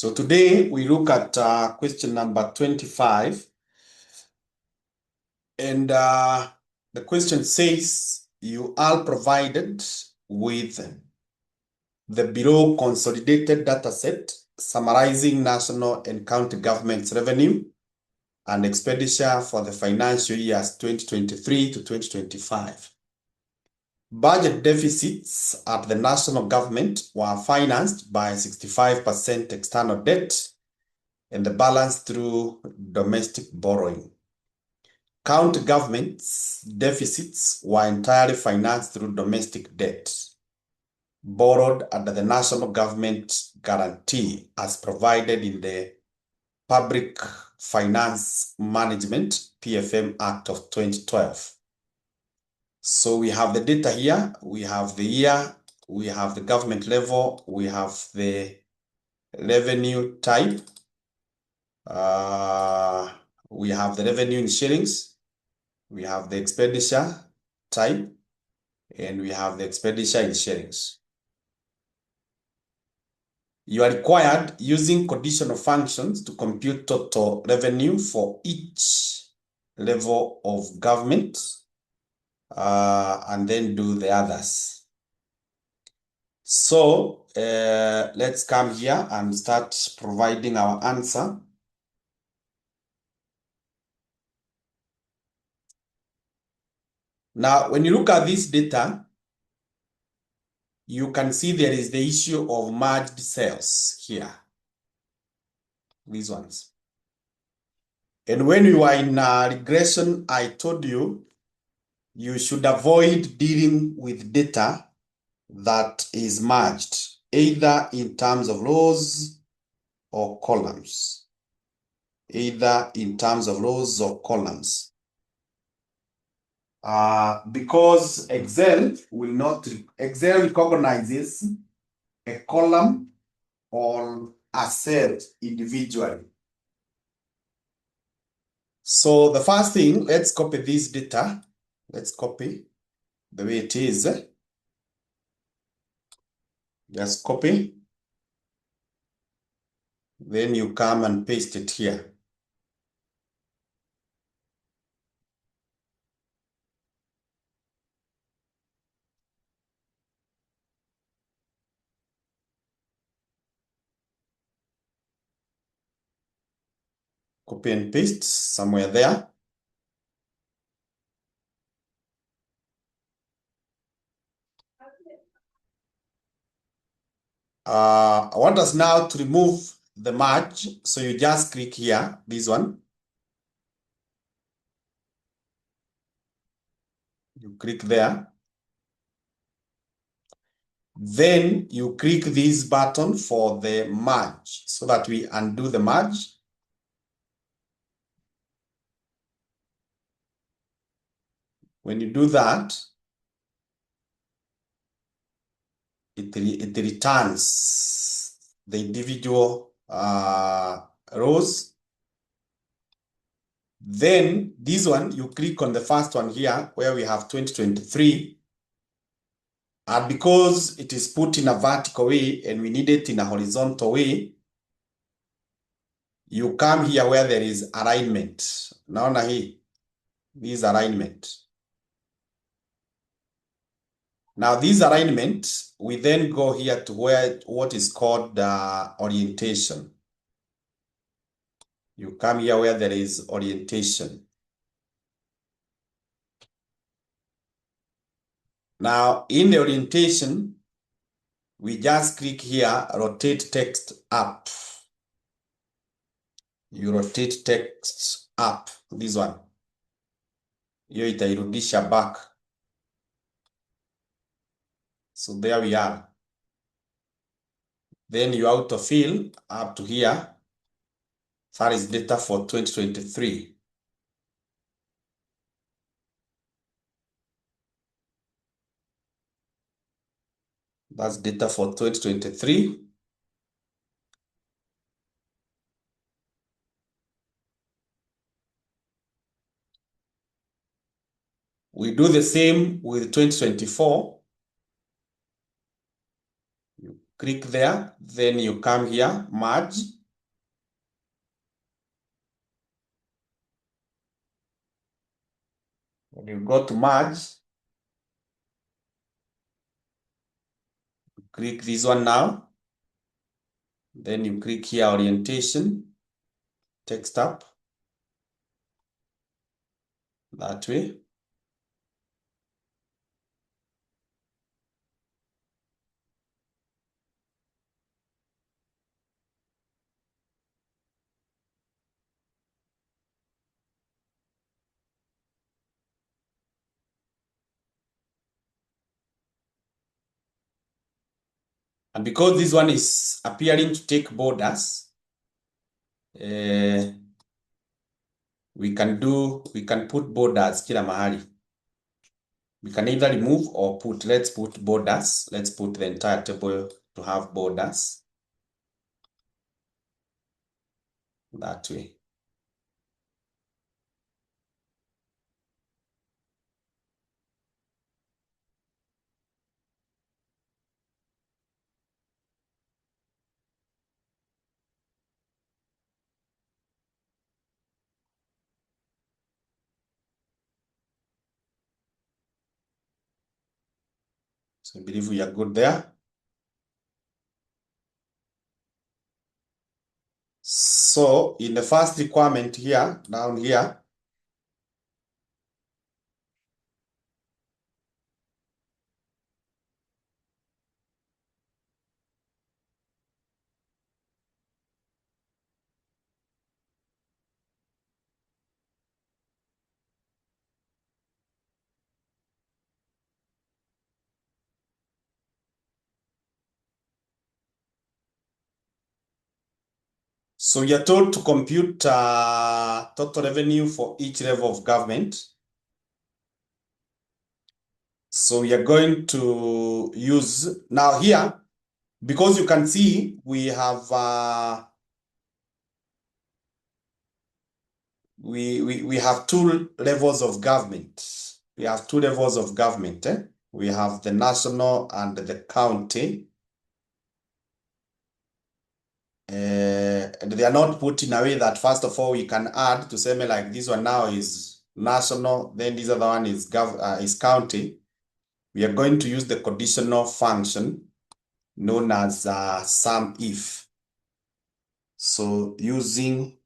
So today we look at question number 25. And the question says, you are provided with the below consolidated data set summarizing national and county government's revenue and expenditure for the financial years 2023 to 2025. Budget deficits at the national government were financed by 65% external debt and the balance through domestic borrowing. County governments' deficits were entirely financed through domestic debt, borrowed under the national government guarantee as provided in the Public Finance Management (PFM) Act of 2012. So we have the data here, we have the year, we have the government level, we have the revenue type, we have the revenue in shillings, we have the expenditure type, and we have the expenditure in shillings. You are required using conditional functions to compute total revenue for each level of government and then do the others. So let's come here and start providing our answer. Now, when you look at this data, you can see there is the issue of merged cells here, these ones. And when you are in regression, I told you, you should avoid dealing with data that is merged, either in terms of rows or columns. Either in terms of rows or columns. Because Excel recognizes a column or a cell individually. So the first thing, let's copy this data. Let's copy the way it is. Just copy. Then you come and paste it here. Copy and paste somewhere there. I want us now to remove the merge. So you just click here, this one. You click there. Then you click this button for the merge so that we undo the merge. When you do that, it returns the individual rows. Then this one, you click on the first one here where we have 2023. And because it is put in a vertical way and we need it in a horizontal way, you come here where there is alignment. Naona hii, this alignment. Now this alignment, we then go here to where what is called orientation. You come here where there is orientation. Now in the orientation, we just click here, rotate text up. You rotate text up, this one. Hiyo itairudisha back. So there we are. Then you autofill up to here. That is data for 2023. That's data for 2023. We do the same with 2024. You click there, then you come here, merge. When you go to merge, click this one now. Then you click here, orientation, text up, that way. And because this one is appearing to take borders, we can put borders kila mahali. We can either remove or put. Let's put borders. Let's put the entire table to have borders. That way. So I believe we are good there. So in the first requirement here, down here, so you're told to compute total revenue for each level of government. So we are going to use, now here, because you can see we have we have two levels of government. We have two levels of government. We have the national and the county. And they are not put in a way that, first of all, we can add to say like this one now is national, then this other one is county. We are going to use the conditional function known as sum if. So using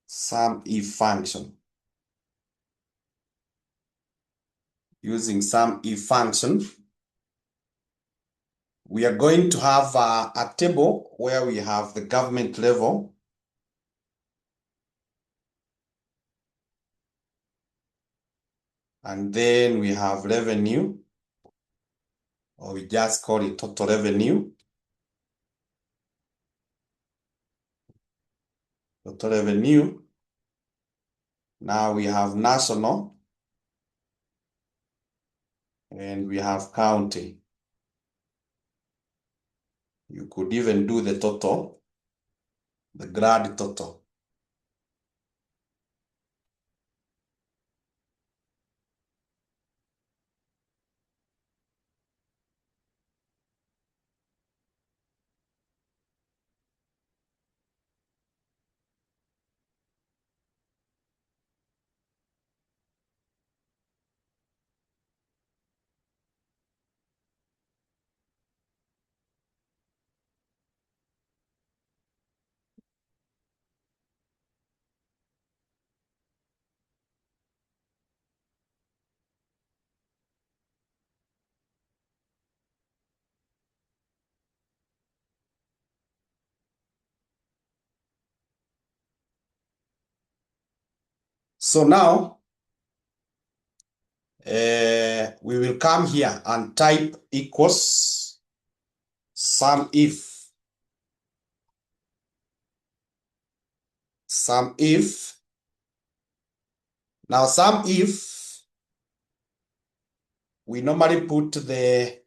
sum if function. Using sum if function, we are going to have a table where we have the government level. And then we have revenue, or we just call it total revenue. Total revenue. Now we have national, and we have county. You could even do the total, the grand total. So now, we will come here and type equals sum if. Sum if. Now sum if, we normally put the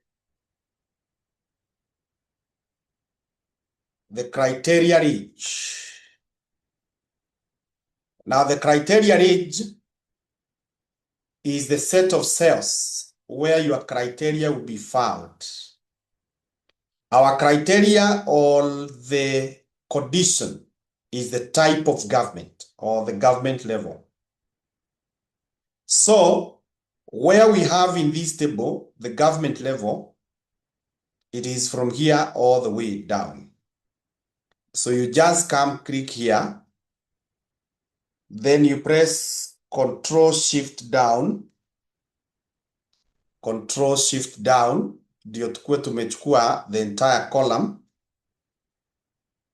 criteria range. Now the criteria range is the set of cells where your criteria will be found. Our criteria or the condition is the type of government or the government level. So where we have in this table the government level, it is from here all the way down. So you just come click here, then you press Control Shift down, Control Shift down, ndio tukue tumechukua the entire column,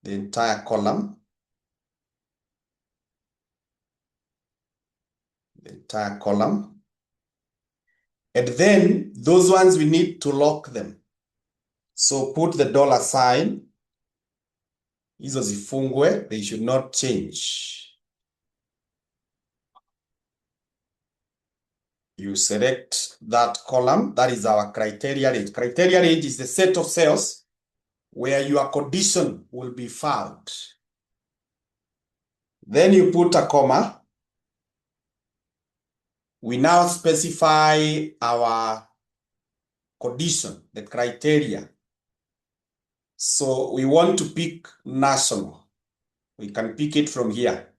the entire column, the entire column. And then those ones we need to lock them. So put the dollar sign. Hizo zifungwe, they should not change. You select that column, that is our criteria range. Criteria range is the set of cells where your condition will be found. Then you put a comma. We now specify our condition, the criteria. So we want to pick national. We can pick it from here.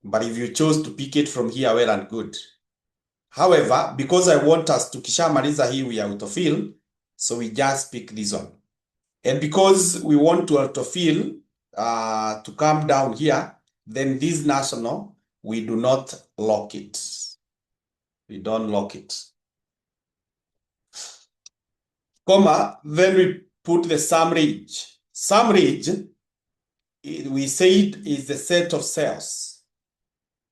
But if you chose to pick it from here, well and good. However, because I want us to kishamaliza hii we autofill, so we just pick this one. And because we want to autofill to come down here, then this national, we do not lock it. We don't lock it. Comma, then we put the sum range. Sum range, we said, is the set of cells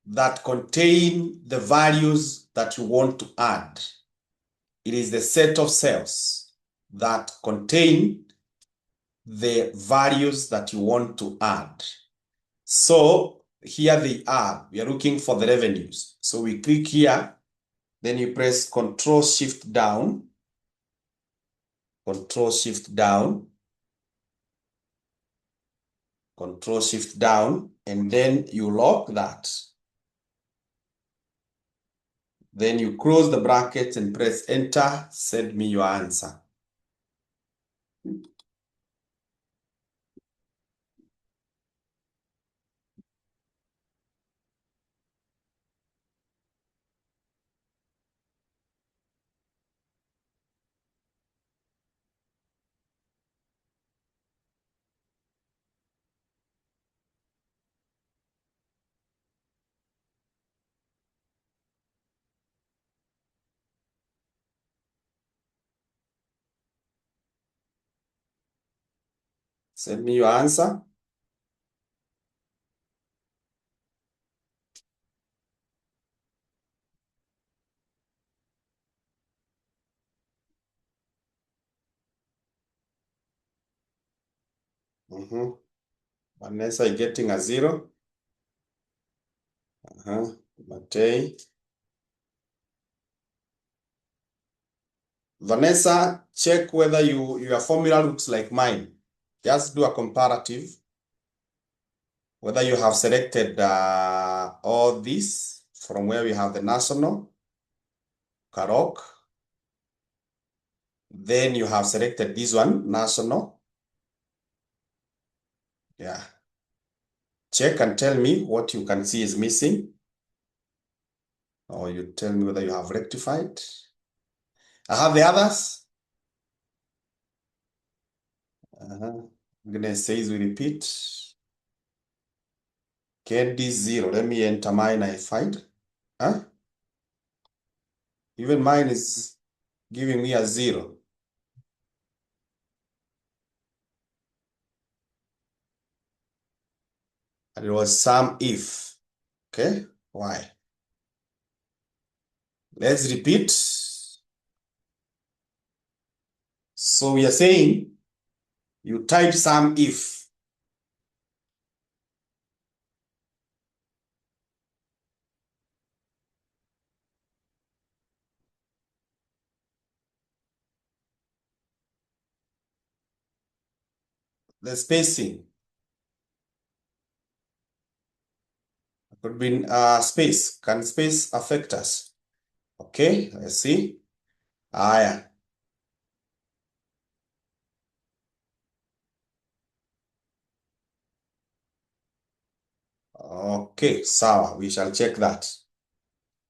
that contain the values that you want to add. It is the set of cells that contain the values that you want to add. So here they are. We are looking for the revenues. So we click here, then you press Control Shift down, Control Shift down, Control Shift down, and then you lock that. Then you close the brackets and press Enter, send me your answer. Send me your answer. Vanessa is getting a 0. Matei. Vanessa, check whether your formula looks like mine. Just do a comparative. Whether you have selected all this from where we have the national, Karok. Then you have selected this one, national. Yeah. Check and tell me what you can see is missing. Or you tell me whether you have rectified. I have the others. Goodness says we repeat. KD 0. Let me enter mine. I find. Even mine is giving me a 0. And it was sum if. Okay. Why? Let's repeat. So we are saying you type sum if. The spacing could be space. Can space affect us? Okay, let's see. Haya. Okay, sawa. We shall check that.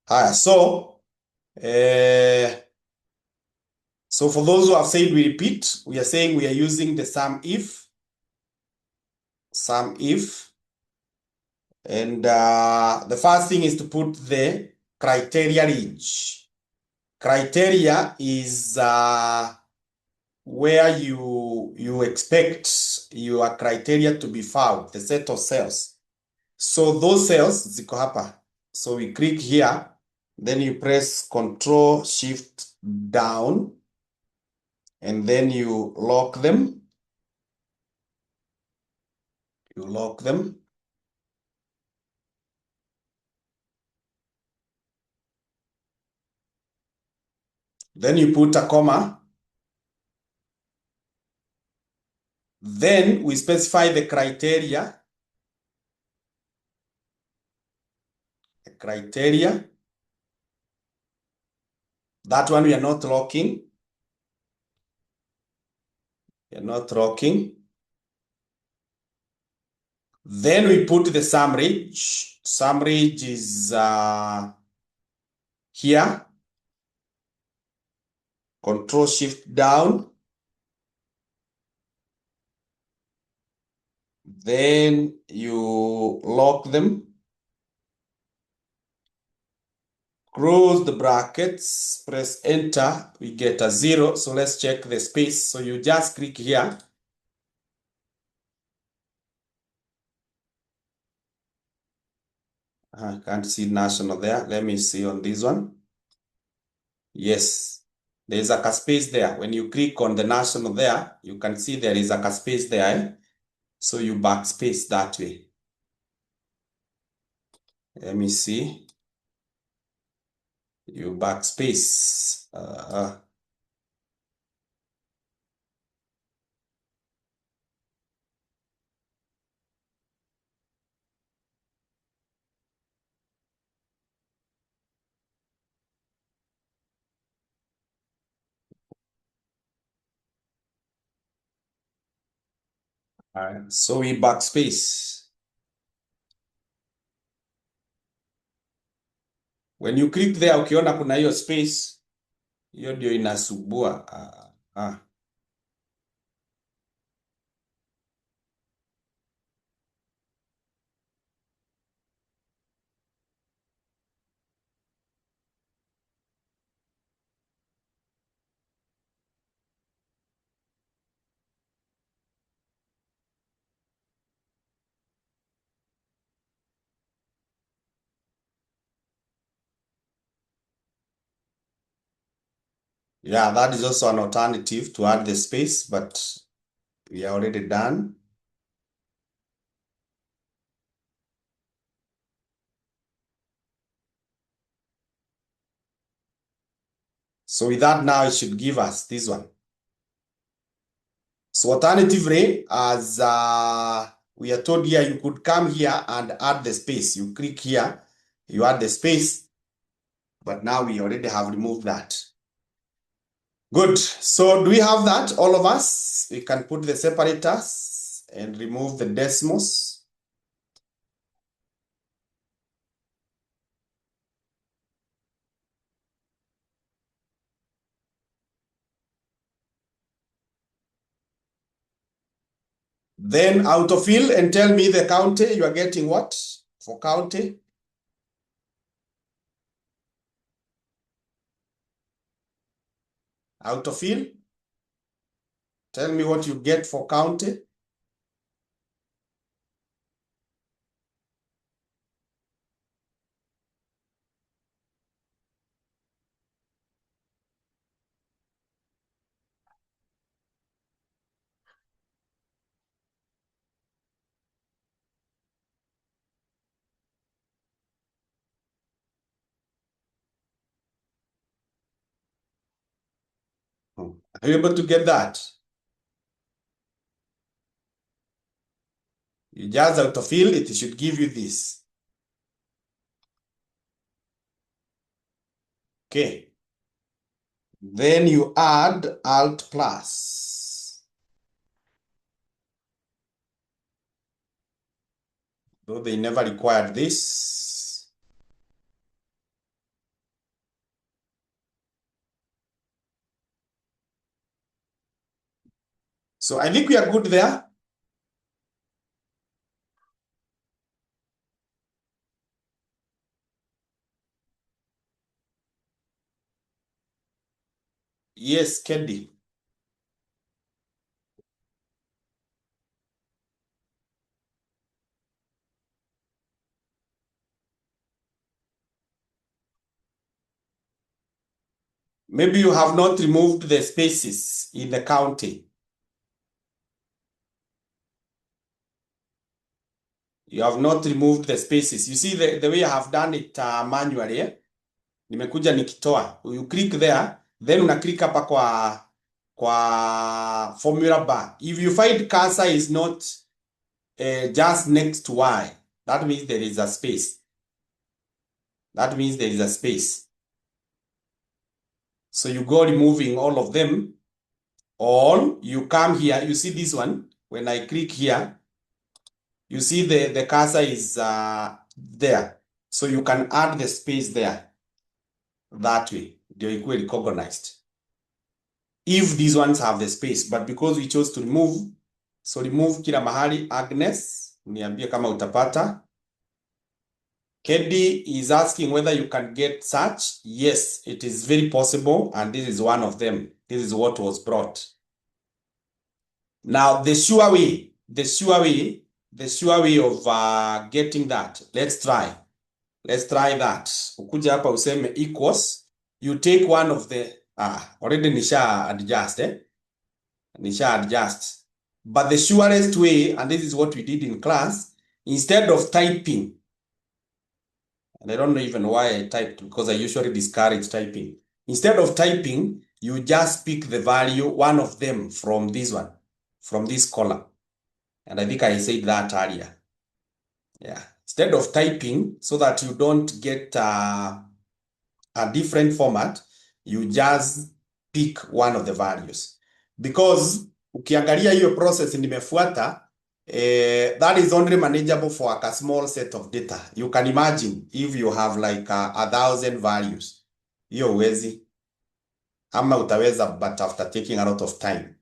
Haya, so for those who have said we repeat, we are saying we are using the sum if, and the first thing is to put the criteria range. Criteria is where you expect your criteria to be found, the set of cells. So those cells ziko hapa. So we click here, then you press Control Shift down, and then you lock them. You lock them. Then you put a comma. Then we specify the criteria. The criteria. That one we are not locking. We are not locking. Then we put the sum range. Sum range is here. Control Shift down. Then you lock them. Close the brackets, press enter, we get a 0. So let's check the space. So you just click here. I can't see national there. Let me see on this one. Yes, there is a space there. When you click on the national there, you can see there is a space there. So you backspace that way. Let me see. You backspace. So we backspace. When you click there, ukiona kuna hiyo space, hiyo ndio inasubua. Yeah, that is also an alternative to add the space, but we are already done. So with that now, it should give us this one. So alternative ray, as we are told here, you could come here and add the space. You click here, you add the space, but now we already have removed that. Good. So do we have that, all of us? We can put the separators and remove the decimals. Then autofill and tell me the county. You are getting what for county? Autofill. Tell me what you get for county. Are you able to get that? You just autofill, it should give you this. Okay. Then you add Alt plus. Though they never required this. So I think we are good there. Yes, Kedi. Maybe you have not removed the spaces in the county. You have not removed the spaces. You see the way I have done it manually. Nimekuja nikitoa. You click there, then una click hapa kwa formula bar. If you find cursor is not just next to Y, that means there is a space. That means there is a space. So you go removing all of them. Or you come here, you see this one. When I click here, you see the cursor is there. So you can add the space there. That way, they're equally recognized. If these ones have the space, but because we chose to remove, so remove kila mahali. Agnes, niambie kama utapata. Kedi is asking whether you can get such. Yes, it is very possible, and this is one of them. This is what was brought. Now, the sure way of getting that, let's try that. Ukuja hapa useme equals, you take one of the, already nisha adjust. But the surest way, and this is what we did in class, instead of typing, and I don't know even why I typed, because I usually discourage typing. Instead of typing, you just pick the value, one of them from this one, from this column. And I think I said that earlier. Yeah. Instead of typing, so that you don't get a different format, you just pick one of the values. Because ukiangalia hiyo process nimefuata, that is only manageable for a small set of data. You can imagine if you have like 1,000 values. Hiyo huwezi. Ama utaweza, but after taking a lot of time.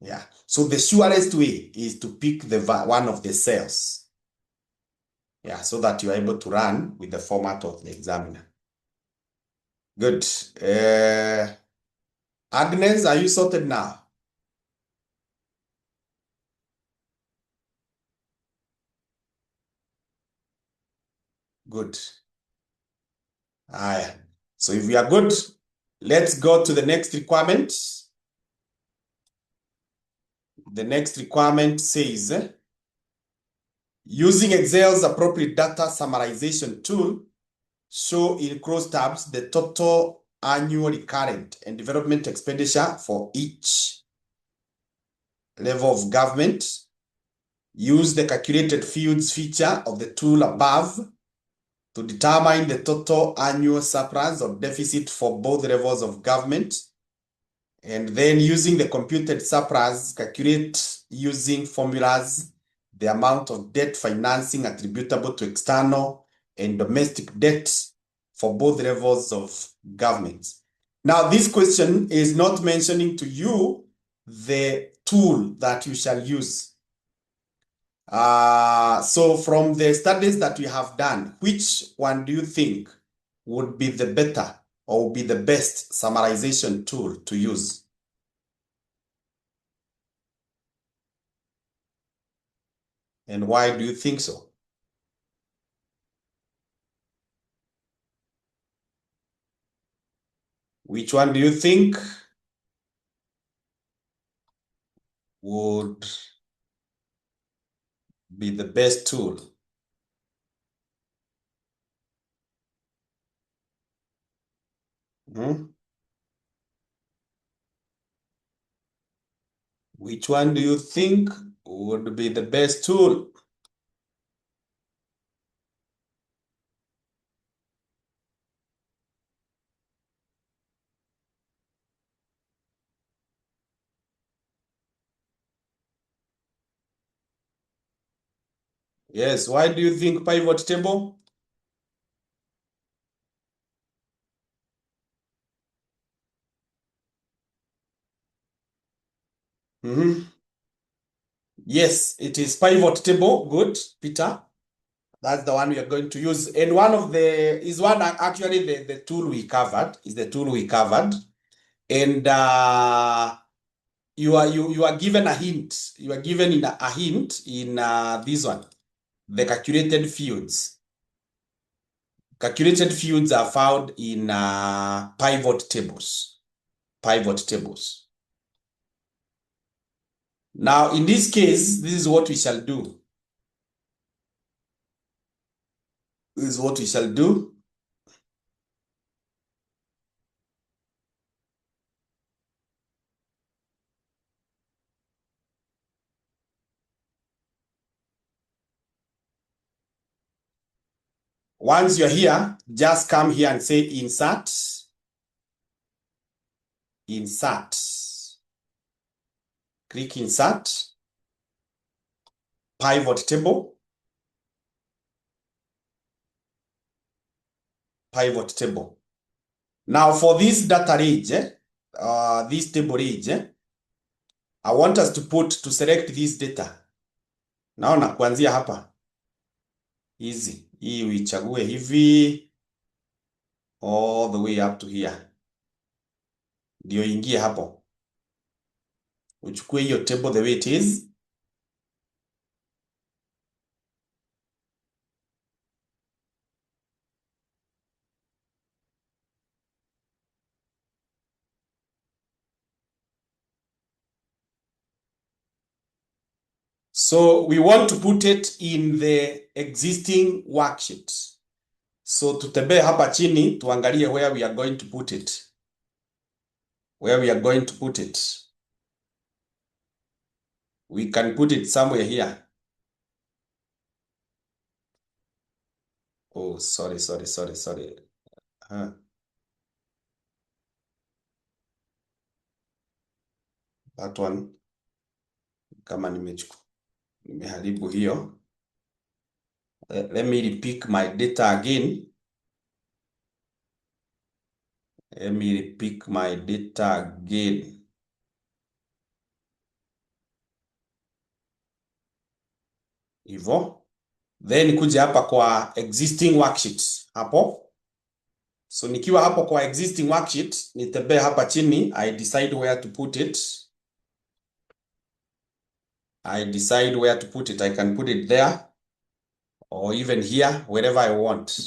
Yeah. So the surest way is to pick one of the cells. Yeah, so that you are able to run with the format of the examiner. Good. Agnes, are you sorted now? Good. So if we are good, let's go to the next requirement. The next requirement says, using Excel's appropriate data summarization tool, show in cross tabs the total annual recurrent and development expenditure for each level of government. Use the calculated fields feature of the tool above to determine the total annual surplus or deficit for both levels of government. And then using the computed surplus, calculate using formulas the amount of debt financing attributable to external and domestic debt for both levels of government. Now, this question is not mentioning to you the tool that you shall use. So from the studies that we have done, which one do you think would be the better or would be the best summarization tool to use? And why do you think so? Which one do you think would be the best tool? Which one do you think would be the best tool? Yes, why do you think pivot table? Yes, it is pivot table. Good, Peter. That's the one we are going to use. And one of the is one actually the tool we covered is the tool we covered. And you are given a hint. You are given in a hint in this one, the calculated fields. Calculated fields are found in pivot tables. Pivot tables. Now, in this case, this is what we shall do. This is what we shall do. Once you're here, just come here and say insert. Insert. Click insert. Pivot table. Pivot table. Now for this data range, this table range, I want us to select this data. Naona kuanzia hapa. Easy. Hii uichague hivi all the way up to here. Ndio ingie hapo. Uchukue hiyo table the way it is. So we want to put it in the existing worksheet. So tutembee hapa chini tuangalie where we are going to put it. Where we are going to put it. We can put it somewhere here. Oh, sorry. That one. Kama nimeharibu hiyo. Let me repick my data again. Let me repick my data again. Hivyo. Then kuja hapa kwa existing worksheets. Hapo. So nikiwa hapo kwa existing worksheet, nitembee hapa chini, I decide where to put it. I decide where to put it. I can put it there or even here, wherever I want.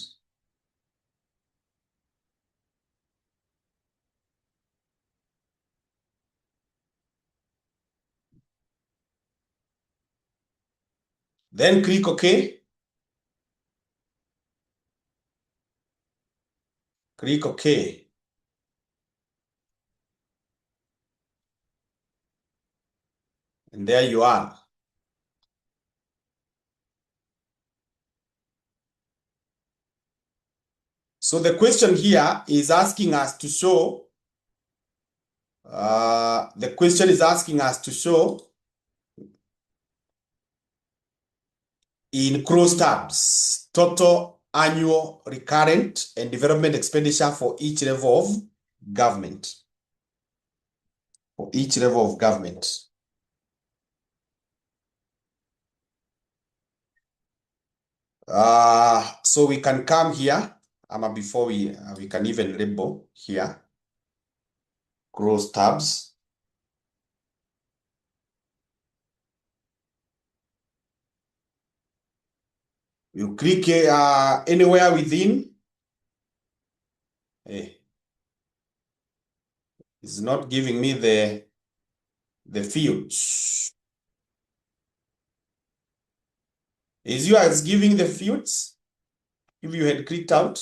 Then click OK. Click OK. And there you are. So the question here is asking us to show, the question is asking us to show in cross tabs, total annual recurrent and development expenditure for each level of government. For each level of government. So we can come here, before we can even label here, cross tabs. You click anywhere within. It's not giving me the fields. Is yours giving the fields? If you had clicked out.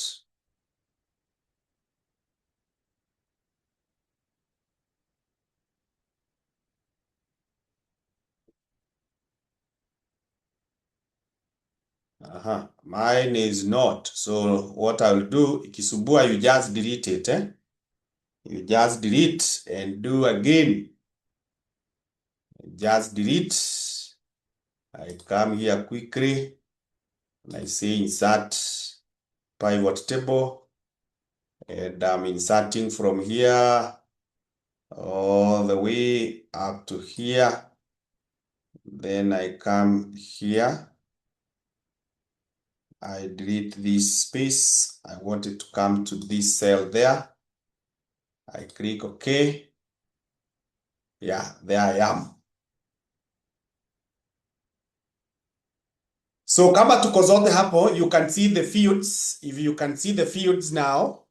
Mine is not. So what I'll do, ikisumbua, you just delete it. You just delete and do again. Just delete. I come here quickly. And I say insert pivot table, and I'm inserting from here all the way up to here. Then I come here. I delete this space. I want it to come to this cell there. I click OK. Yeah, there I am. So kama tuko zote hapo, you can see the fields. If you can see the fields now,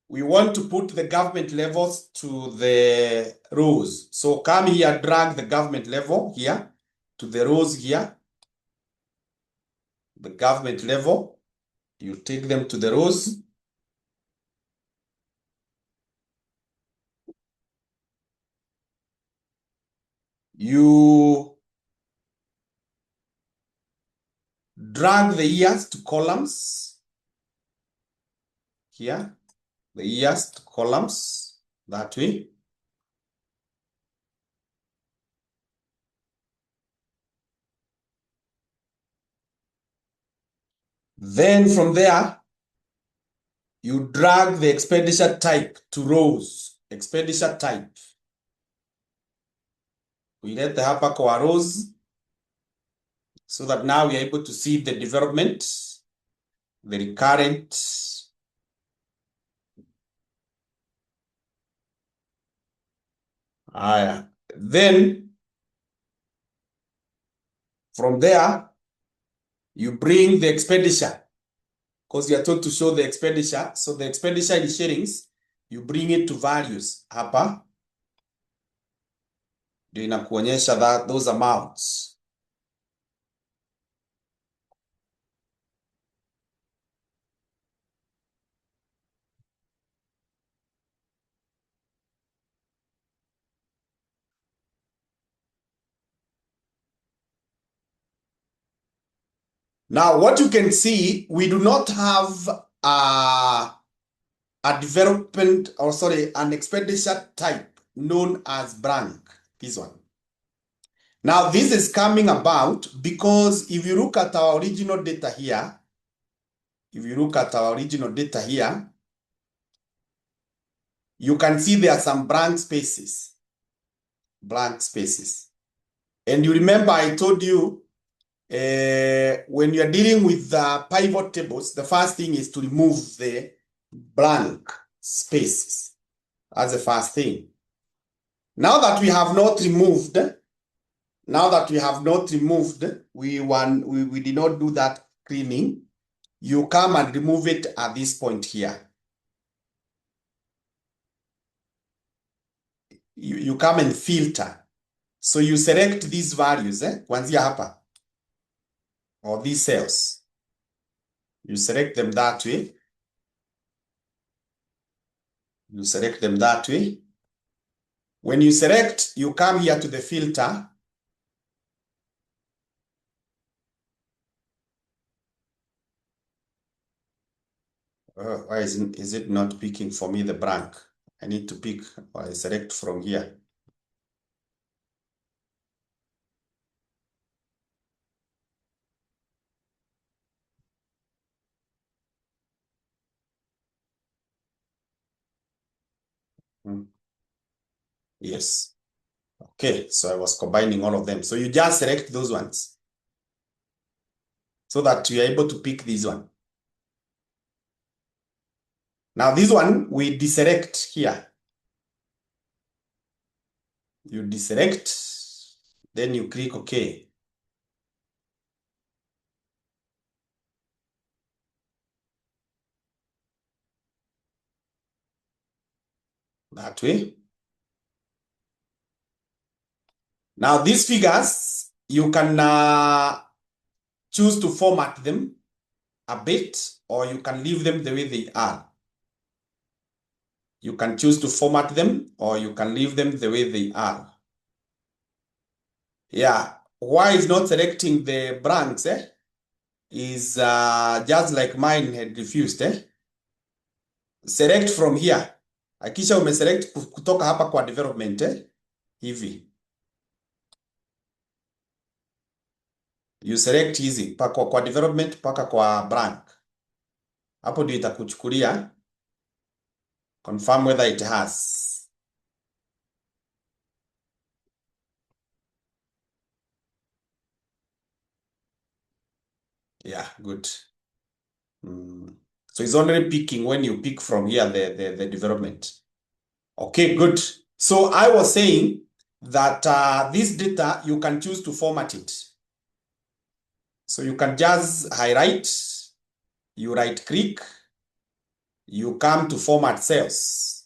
we want to put the government levels to the rows. So come here, drag the government level here to the rows here. The government level, you take them to the rows. You drag the years to columns here, the years to columns that way. Then from there, you drag the expenditure type to rows, expenditure type. We let the hapa kwa rows so that now we are able to see the development, the recurrent, then from there, you bring the expenditure because you are told to show the expenditure. So the expenditure in shillings, you bring it to values hapa. Ndio inakuonyesha that those amounts. Now, what you can see, we do not have a development, or sorry, an expenditure type known as blank, this one. Now, this is coming about because if you look at our original data here, you can see there are some blank spaces. And you remember I told you, when you're dealing with the pivot tables, the first thing is to remove the blank spaces. That's the first thing. Now that we have not removed, we did not do that cleaning. You come and remove it at this point here. You come and filter. So you select these values, kuanzia hapa, or these cells. You select them that way. When you select, you come here to the filter. Why is it not picking for me the blank? I need to pick, or I select from here. Yes. Okay, so I was combining all of them. So you just select those ones so that you are able to pick this one. Now this one, we deselect here. You deselect, then you click OK. That way. Now these figures, you can choose to format them a bit, or you can leave them the way they are. You can choose to format them, or you can leave them the way they are. Yeah, why is not selecting the blanks is just like mine had refused. Select from here. Akisha umeselect kutoka hapa kwa development hivi. You select hizi kwa development mpaka kwa blank. Hapo ndio itakuchukulia confirm whether it has. Yeah, good. So it's only picking when you pick from here the development. Okay, good. So I was saying that this data, you can choose to format it. So you can just highlight, you right click, you come to format cells.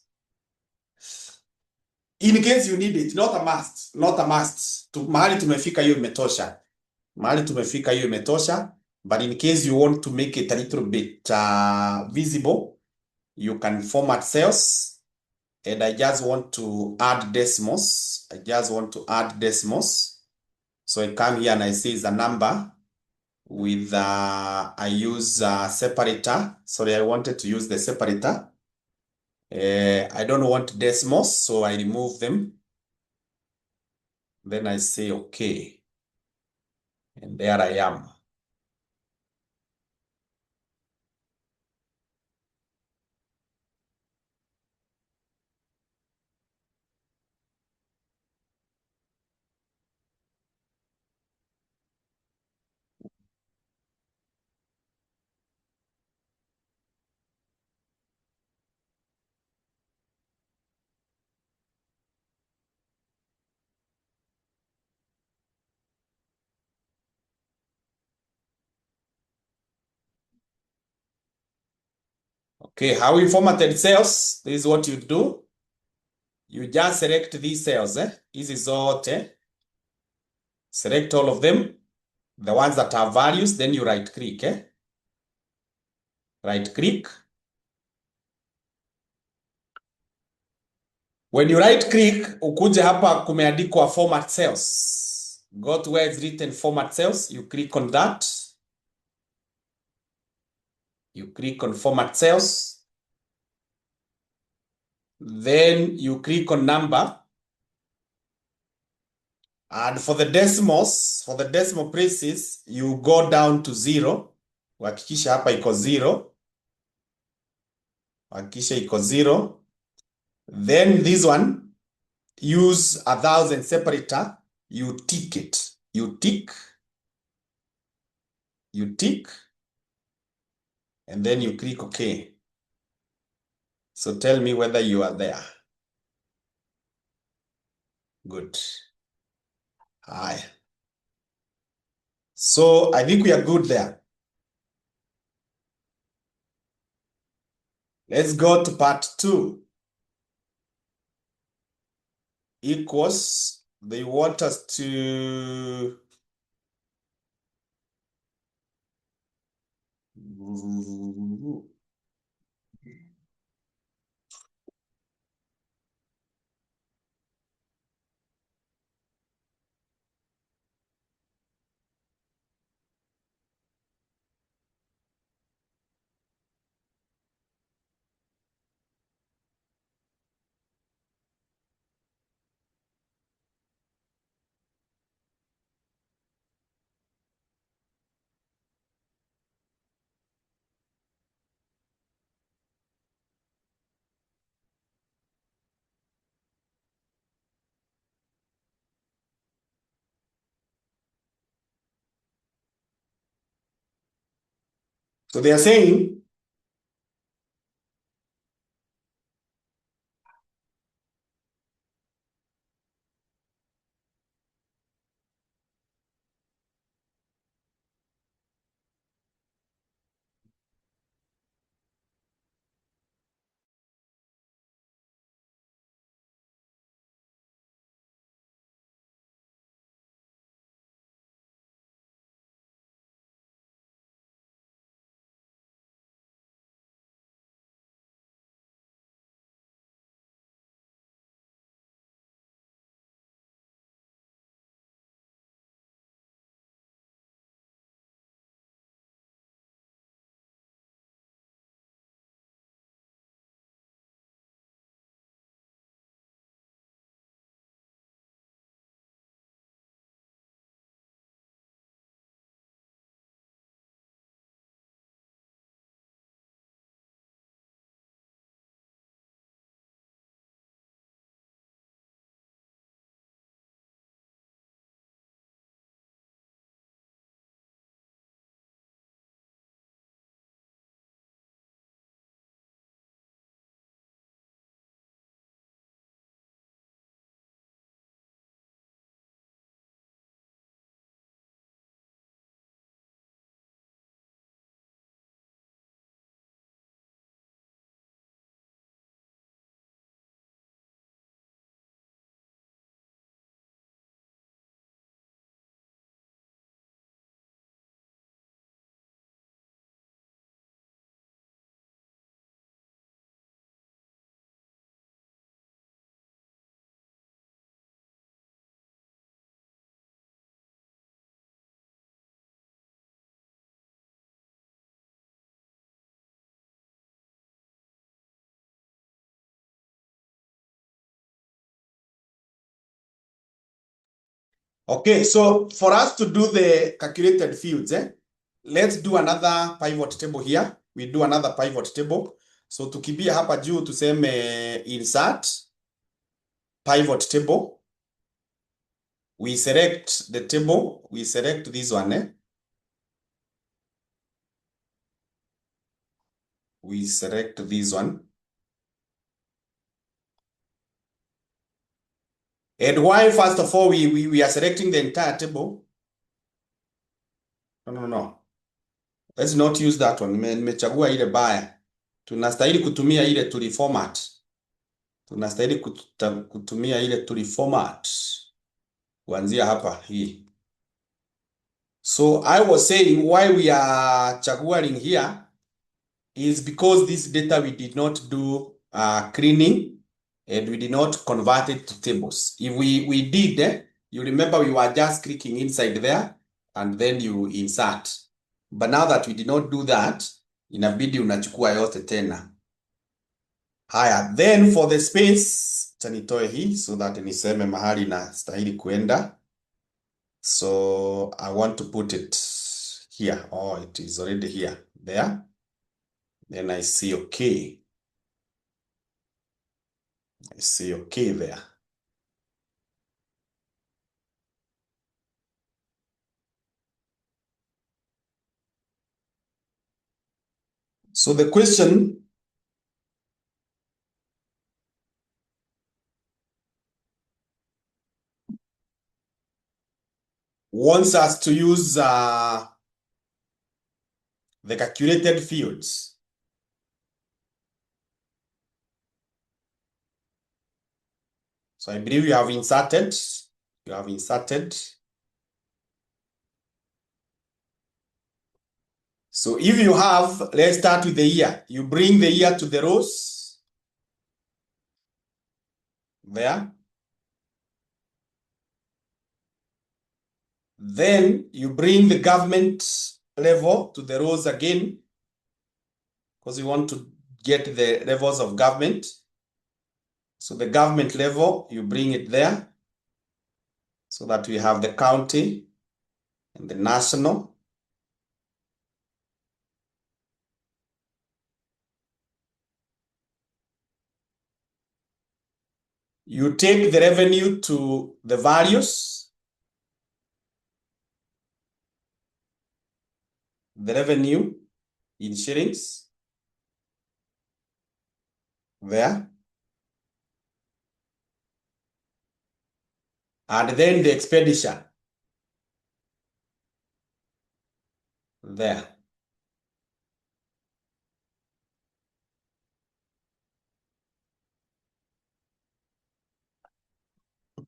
In case you need it, not a must, not a must. Mahali tumefika hiyo imetosha. Mahali tumefika hiyo imetosha. But in case you want to make it a little bit visible, you can format cells. And I just want to add decimals. I just want to add decimals. So I come here and I say the number with, I use separator. Sorry, I wanted to use the separator. I don't want decimals, so I remove them. Then I say, okay. And there I am. Okay, how we formatted cells, this is what you do. You just select these cells, Hizi zote. Select all of them. The ones that have values, then you right click, Right click. When you right click, ukuje hapa kumeandikwa format cells. Go to where it's written format cells. You click on that. You click on format cells. Then you click on number. And for the decimals, for the decimal places, you go down to 0. Hakikisha hapa iko 0. Hakikisha iko 0. Then this one, use 1000 separator. You tick it. You tick. You tick. And then you click OK. So tell me whether you are there. Good. Hi. So I think we are good there. Let's go to part 2. Equals, they want us to so they are saying Okay, so for us to do the calculated fields, let's do another pivot table here. We do another pivot table. So tukimbia hapa juu tuseme insert pivot table. We select the table. We select this one. We select this one. And why, first of all, we are selecting the entire table? No. Let's not use that one. Nimechagua ile baya. Tunastahili kutumia ile tuliformat. Tunastahili kutumia ile tuliformat. Kuanzia hapa hii. So I was saying why we are chaguaing here is because this data we did not do cleaning and we did not convert it to tables. If we did, you remember we were just clicking inside there and then you insert. But now that we did not do that, inabidi unachukua yote tena. Haya, then for the space, chanitoe hii so that niseme mahali na stahili kuenda. So I want to put it here. Oh, it is already here. There. Then I see okay. I see okay there. So the question wants us to use the calculated fields. So I believe you have inserted. You have inserted. So if you have, let's start with the year. You bring the year to the rows. There. Then you bring the government level to the rows again, because you want to get the levels of government. So the government level, you bring it there so that we have the county and the national. You take the revenue to the values. The revenue in shillings. There. And then the expenditure. There.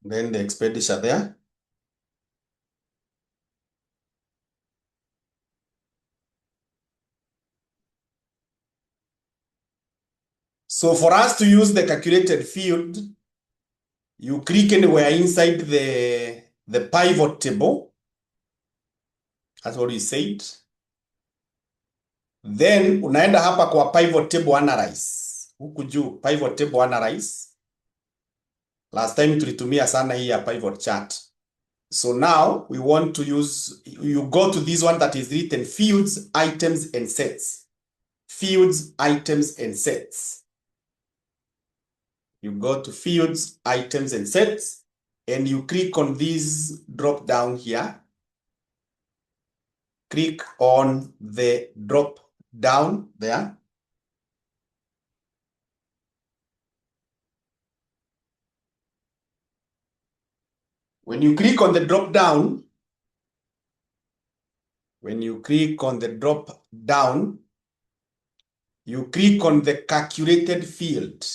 Then the expenditure there. So for us to use the calculated field, you click anywhere inside the pivot table. That's what we said. Then unaenda hapa kwa pivot table analyze. Huku juu pivot table analyze. Last time tulitumia sana hii ya pivot chart. So now we want to use, you go to this one that is written fields, items, and sets. Fields, items, and sets. You go to fields, items, and sets, and you click on this drop down here. Click on the drop down there. When you click on the drop down, you click on the calculated field.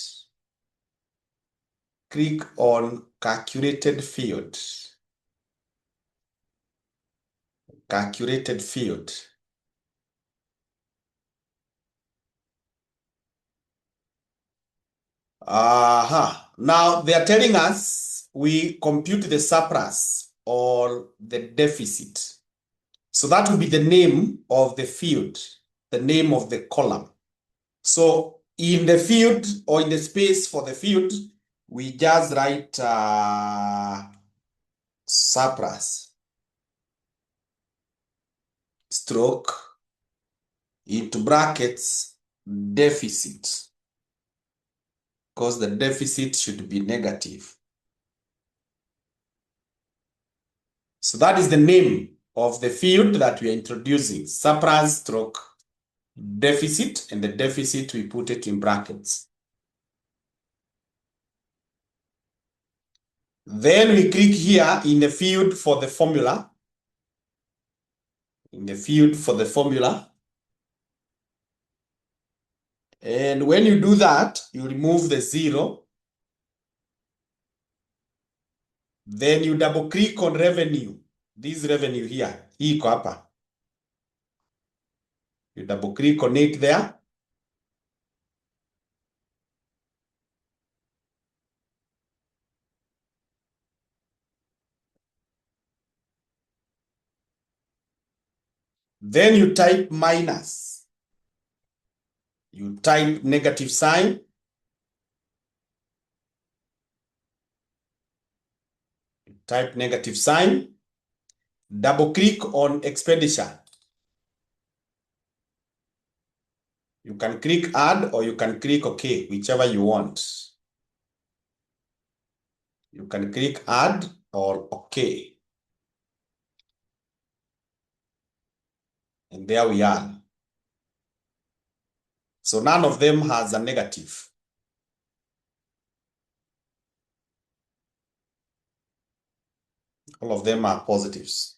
Click on calculated field. Calculated field. Now they are telling us we compute the surplus or the deficit. So that will be the name of the field, the name of the column. So in the field or in the space for the field, we just write surplus stroke into brackets deficit, because the deficit should be negative. So that is the name of the field that we are introducing, surplus stroke deficit, and the deficit we put it in brackets. Then we click here in the field for the formula. In the field for the formula. And when you do that, you remove the 0. Then you double click on revenue. This revenue here, hii iko hapa. You double click on it there. Then you type minus. You type negative sign. You type negative sign. Double click on expenditure. You can click add or you can click OK, whichever you want. You can click add or OK. And there we are. So none of them has a negative. All of them are positives.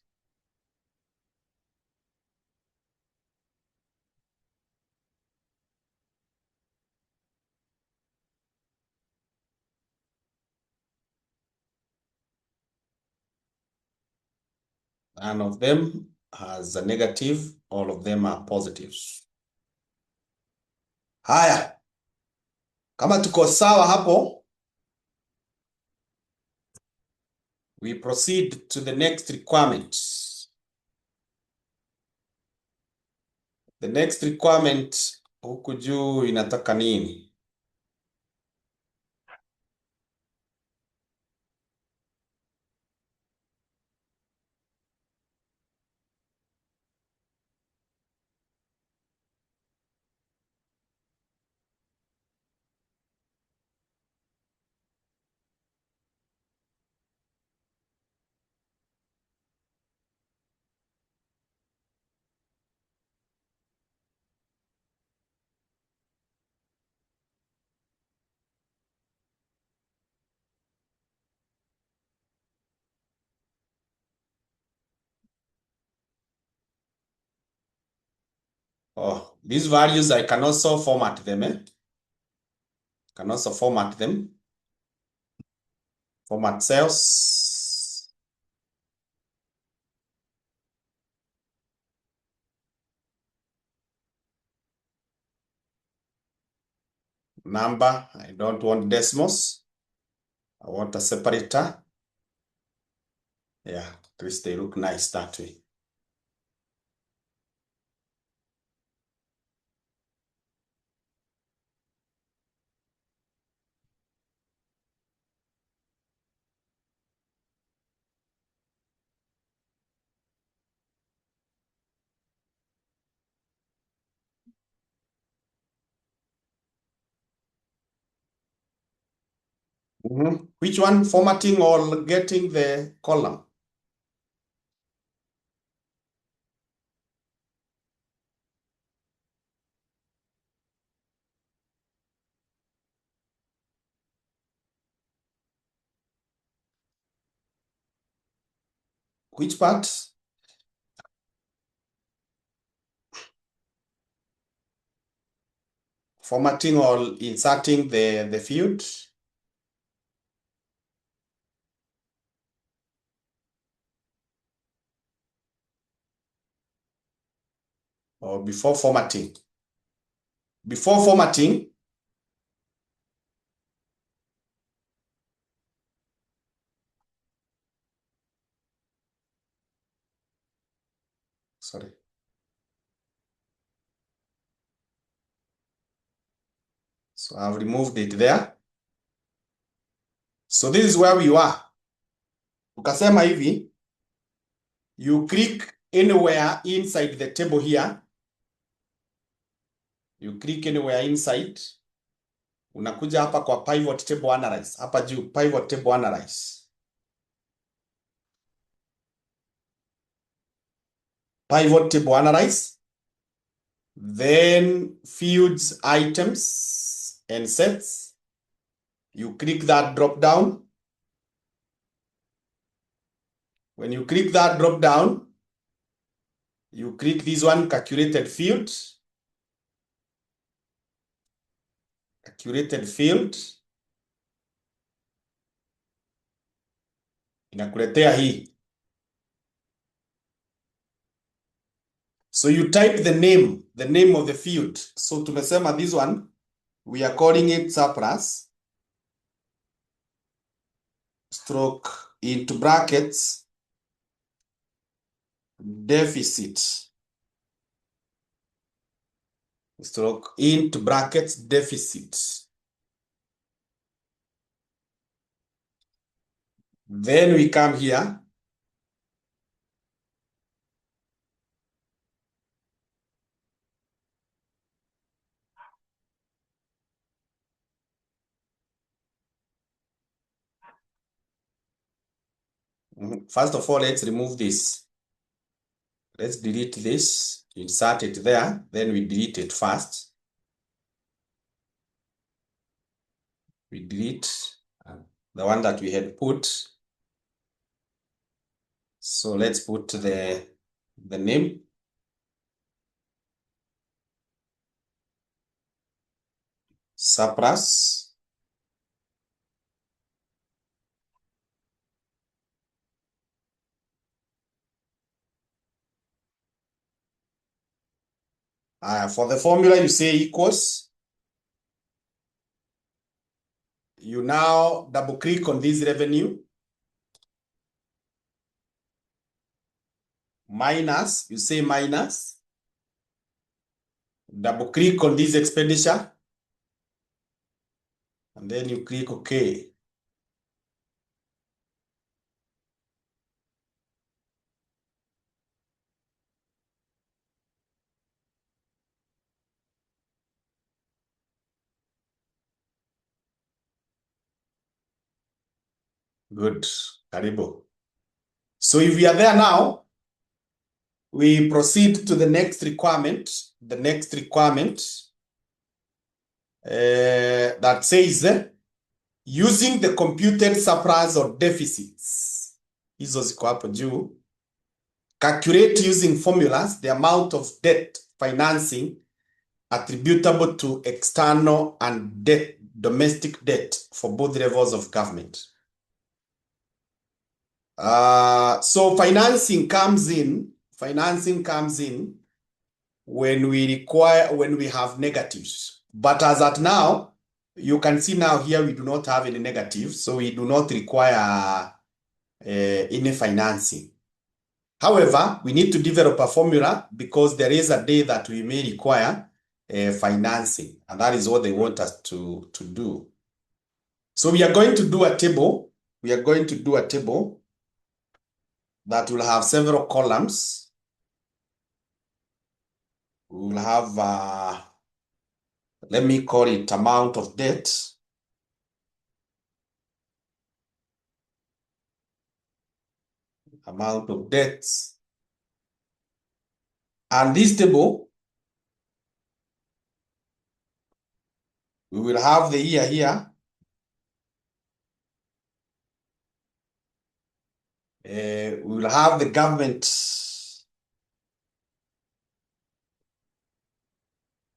None of them has a negative. All of them are positives. Haya, kama tuko sawa hapo, we proceed to the next requirement. The next requirement huku juu inataka nini? Oh, these values I can also format them. Can also format them. Format cells. Number, I don't want decimals. I want a separator. Yeah, at least they look nice that way. Which one, formatting or getting the column? Which part? Formatting or inserting the field? Or before formatting? Before formatting, sorry. So I've removed it there. So this is where we are. Ukasema hivi, you click anywhere inside the table here. You click anywhere inside. Unakuja hapa kwa pivot table analyze. Hapa juu pivot table analyze. Pivot table analyze. Then fields, items, and sets. You click that drop down. When you click that drop down, you click this one, calculated field. Calculated field. Inakuletea hii. So you type the name of the field. So tumesema this one, we are calling it surplus, stroke into brackets, deficit, stroke into brackets, deficit. Then we come here. First of all, let's remove this. Let's delete this, insert it there, then we delete it first. We delete the one that we had put. So let's put the name. Surplus. For the formula, you say equals. You now double click on this revenue. Minus, you say minus. Double click on this expenditure. And then you click OK. Good. Karibu. So if we are there now, we proceed to the next requirement. The next requirement that says using the computed surplus or deficits. Hizo ziko hapo juu. Calculate using formulas the amount of debt financing attributable to external and domestic debt for both levels of government. So financing comes in when we have negatives. But as at now, you can see now here we do not have any negatives, so we do not require any financing. However, we need to develop a formula because there is a day that we may require financing, and that is what they want us to do. So we are going to do a table. We are going to do a table that will have several columns. We will have, let me call it amount of debt. Amount of debts. And this table, we will have the year here. We will have the government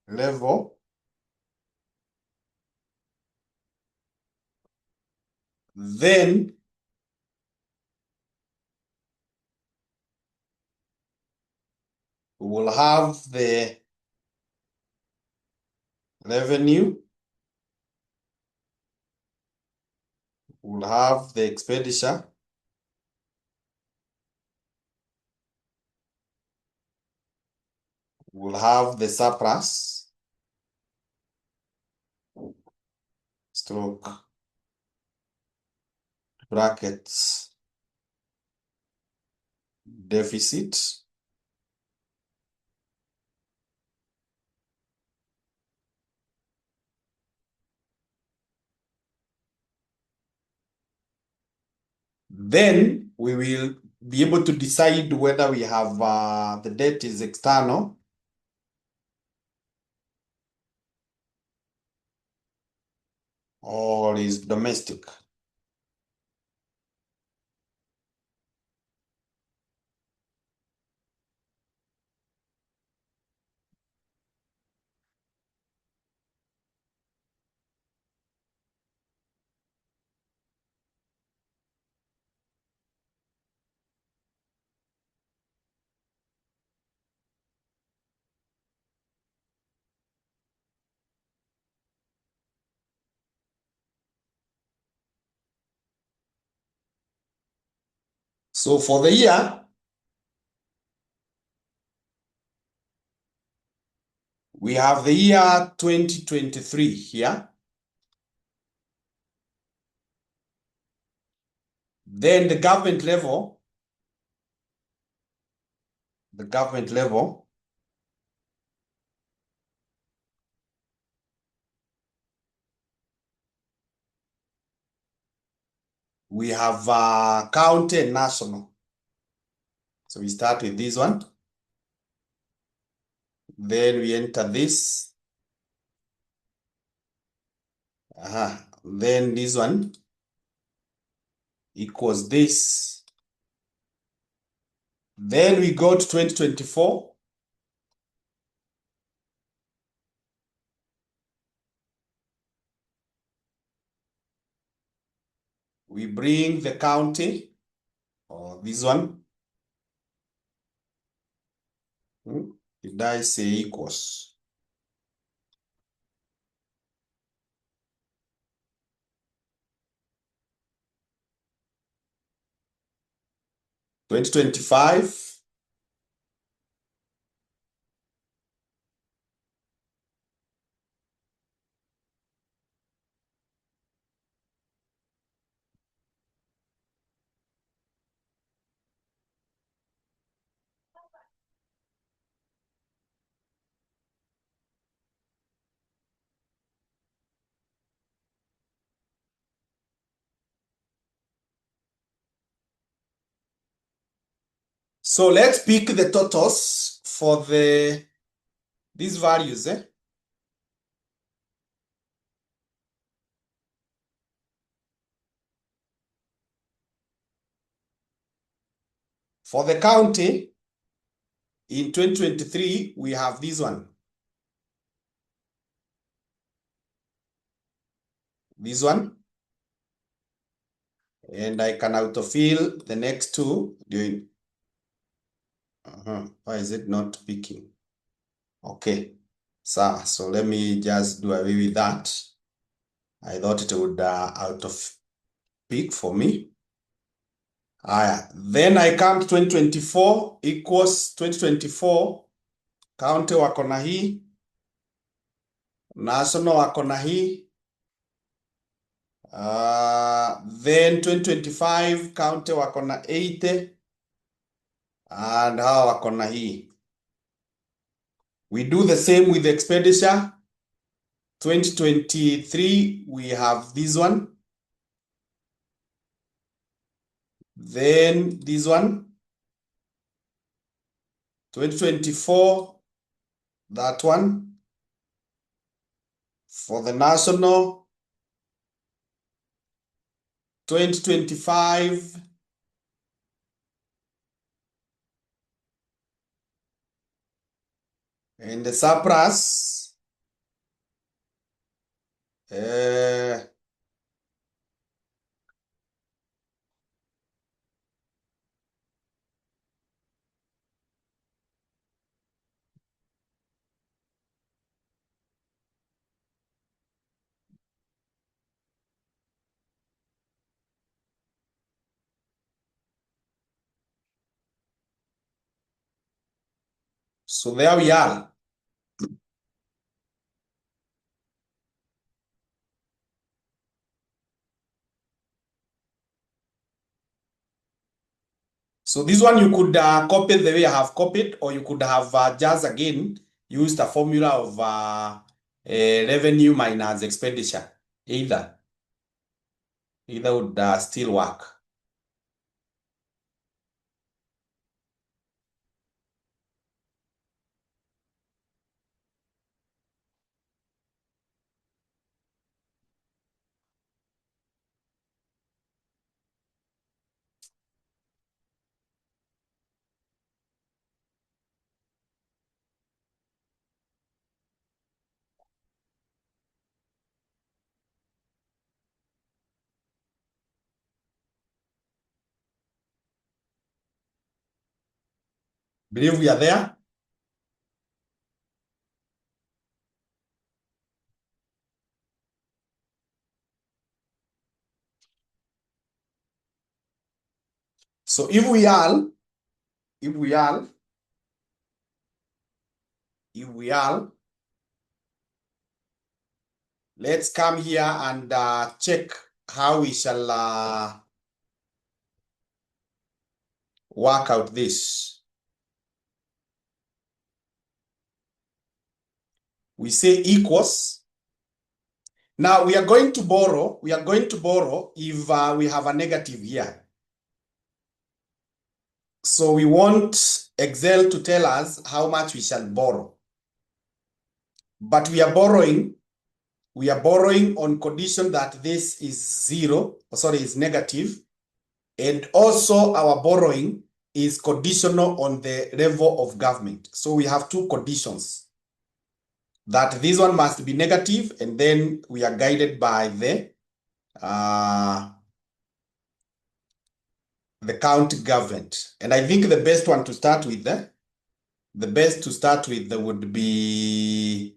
level. Then we will have the revenue. We'll have the expenditure. We'll have the surplus. Stroke brackets deficit. Then we will be able to decide whether we have the debt is external or is domestic. So for the year, we have the year 2023 here. Then the government level, we have county and national. So we start with this one. Then we enter this. Then this one equals this. Then we go to 2024. We bring the county, or this one. Did I say equals? $2025. So let's pick the totals for these values. For the county, in 2023, we have this one. This one. And I can autofill the next two doing. Why is it not picking? Okay. So let me just do away with that. I thought it would out of pick for me. Then I come to 2024 equals 2024. County wako na hii. National wako na hii. Then 2025 county wako na 80. And hawa wako na hii. We do the same with the expenditure. 2023, we have this one. Then this one. 2024, that one. For the national, 2025. And the surplus. So there we are. So this one you could copy the way I have copied, or you could have just again used a formula of revenue minus expenditure. Either would still work. Believe we are there. So if we are, let's come here and check how we shall work out this. We say equals. Now we are going to borrow. We are going to borrow if we have a negative here. So we want Excel to tell us how much we shall borrow. But we are borrowing on condition that this is zero, is negative. And also our borrowing is conditional on the level of government. So we have two conditions. That this one must be negative, and then we are guided by the county government. And I think the best one to start with, would be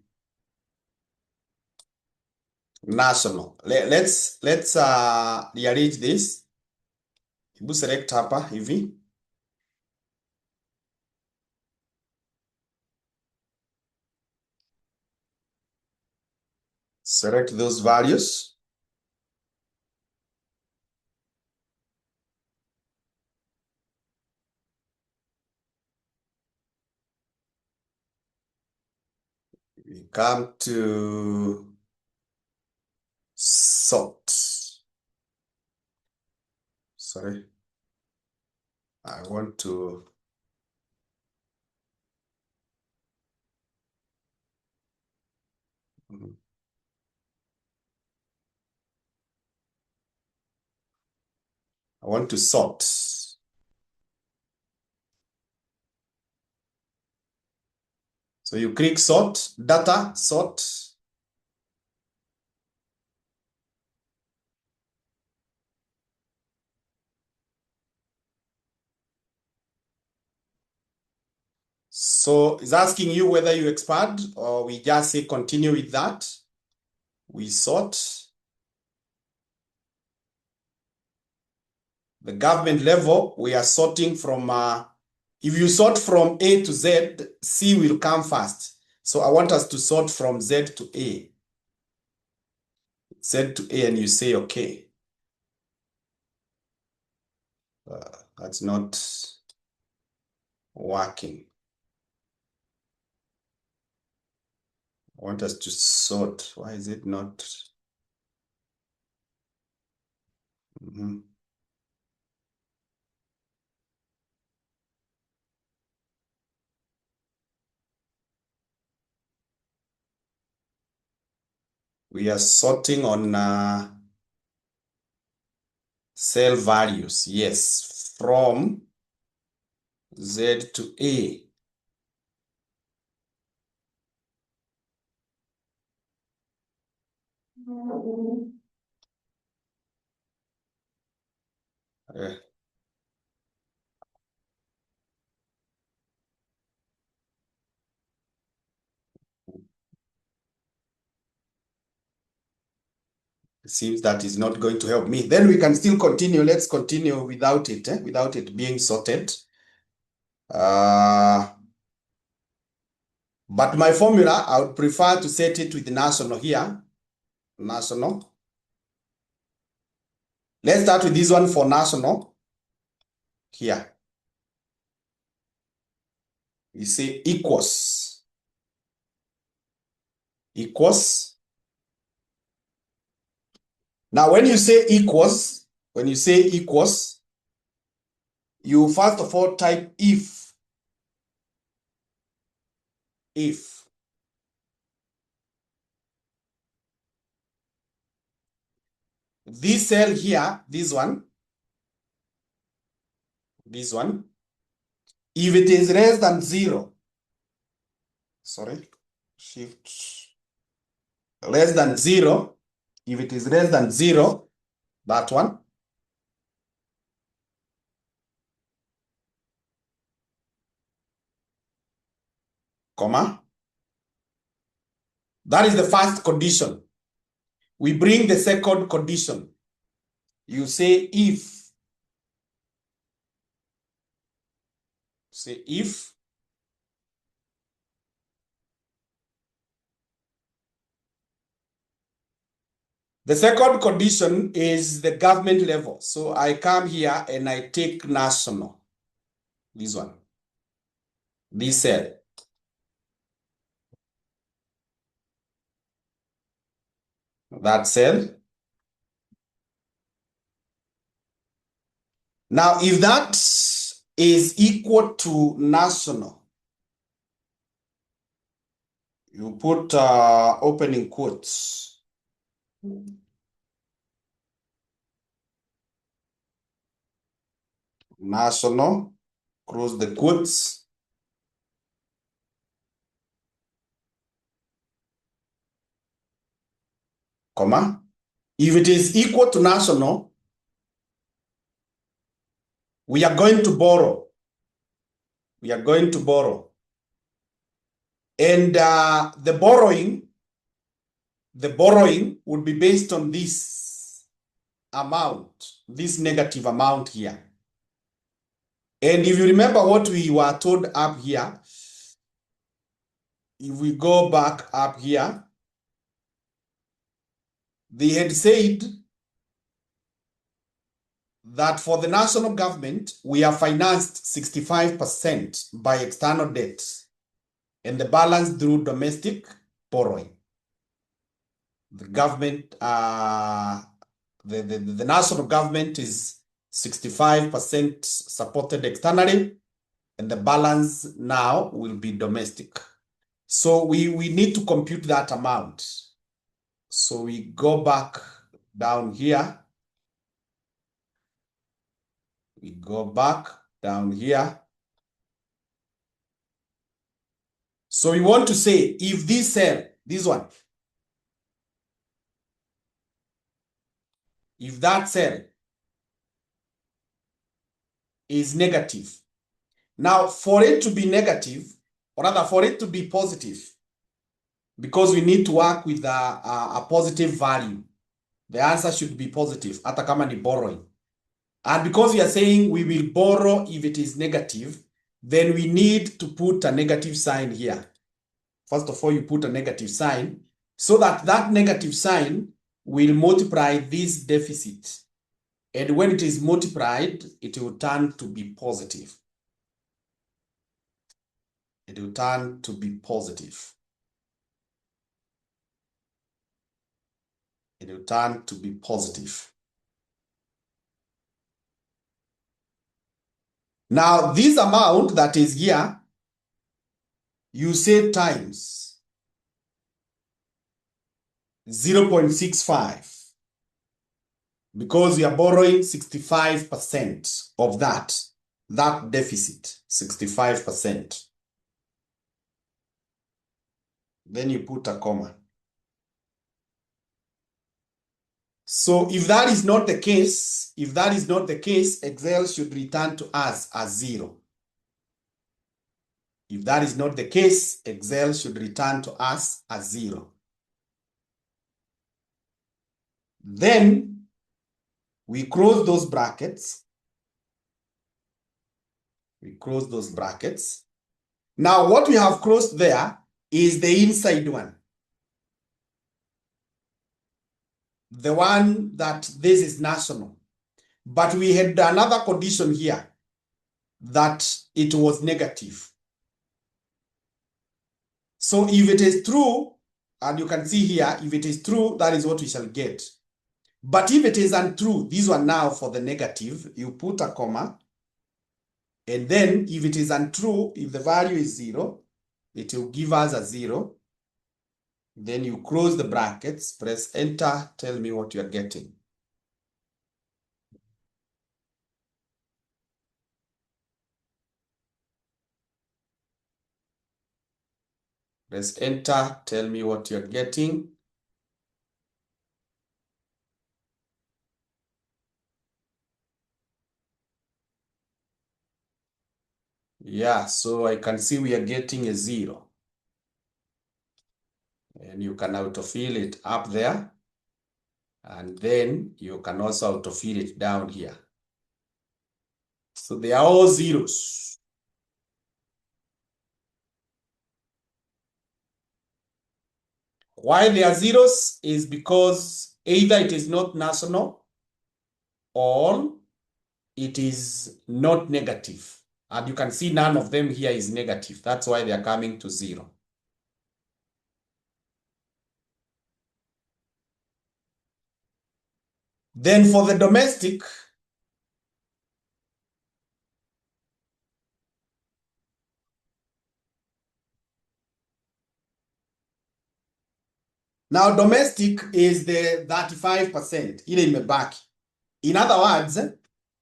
national. Let's rearrange this. Hebu select hapa hivi. Select those values. We come to sort. Sorry. I want to sort. So you click sort, data, sort. So it's asking you whether you expand or we just say continue with that. We sort. The government level, we are sorting from, if you sort from A to Z, C will come first. So I want us to sort from Z to A. Z to A, and you say, okay. That's not working. I want us to sort. Why is it not? We are sorting on cell values. Yes, from Z to A. It seems that is not going to help me. Then we can still continue. Let's continue without it, without it being sorted. But my formula, I would prefer to set it with national here. National. Let's start with this one for national here. We say equals. Equals. Now, when you say equals, you first of all type if. If. This cell here, this one, if it is less than 0, shift, less than 0, if it is less than 0, that one, comma, that is the first condition. We bring the second condition. You say if. Say if. The second condition is the government level. So I come here and I take national. This one. This cell. That cell. Now, if that is equal to national, you put opening quotes. National, close the quotes. Comma. If it is equal to national, we are going to borrow. We are going to borrow. And the borrowing would be based on this amount, this negative amount here. And if you remember what we were told up here, if we go back up here, they had said that for the national government, we are financed 65% by external debt and the balance through domestic borrowing. The government, the national government is 65% supported externally, and the balance now will be domestic. So we need to compute that amount. So we go back down here. We go back down here. So we want to say if this cell, this one, if that cell is negative. Now, for it to be negative, or rather for it to be positive, because we need to work with a positive value, the answer should be positive, hata kama ni borrowing. And because we are saying we will borrow if it is negative, then we need to put a negative sign here. First of all, you put a negative sign so that that negative sign will multiply this deficit. And when it is multiplied, it will turn to be positive. It will turn to be positive. It will turn to be positive. Now, this amount that is here, you say times 0.65 because we are borrowing 65% of that deficit, 65%. Then you put a comma. So if that is not the case, Excel should return to us as 0. If that is not the case, Excel should return to us as 0. Then we close those brackets. Now what we have closed there is the inside one. The one that this is national. But we had another condition here that it was negative. So if it is true, and you can see here, if it is true, that is what we shall get. But if it is untrue, this one now for the negative, you put a comma, and then if it is untrue, if the value is 0, it will give us a 0. Then you close the brackets, press enter, tell me what you're getting. Press enter, tell me what you're getting. Yeah, so I can see we are getting a 0. And you can autofill it up there. And then you can also autofill it down here. So they are all zeros. Why they are zeros is because either it is not national or it is not negative. And you can see none of them here is negative. That's why they are coming to 0. Then for the domestic, now domestic is the 35%, ile imebaki. In other words,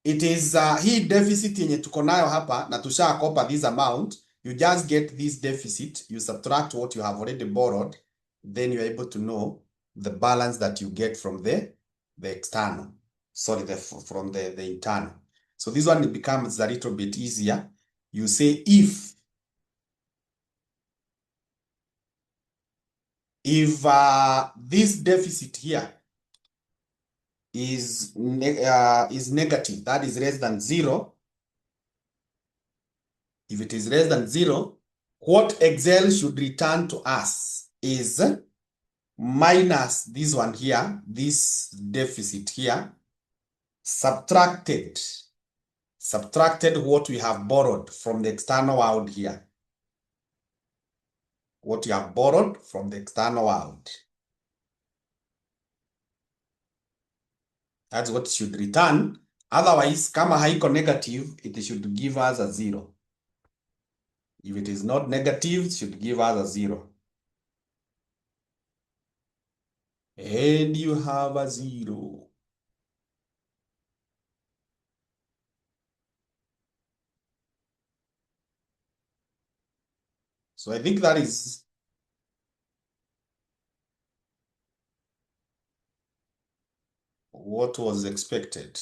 it is hii deficit yenye tuko nayo hapa na tushakopa this amount, you just get this deficit, you subtract what you have already borrowed, then you're able to know the balance that you get from the external, sorry, from the internal. So this one becomes a little bit easier. You say if this deficit here is negative, that is less than 0. If it is less than 0, what Excel should return to us is minus this one here, this deficit here, subtracted what we have borrowed from the external world here. What you have borrowed from the external world. That's what it should return. Otherwise, kama haiko negative, it should give us a 0. If it is not negative, it should give us a 0. And you have a 0. So I think that is what was expected.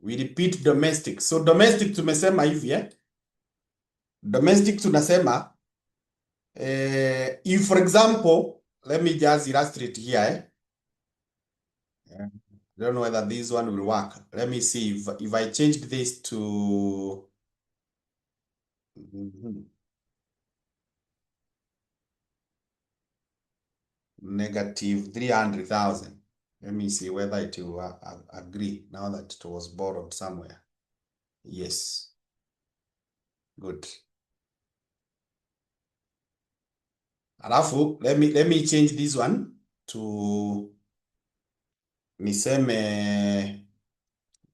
We repeat domestic. So domestic tumesema hivi Domestic tunasema if for example, let me just illustrate here I don't know whether this one will work. Let me see if I changed this to negative 300,000. Let me see whether it will agree now that it was borrowed somewhere. Yes. Good. Alafu, let me change this one to niseme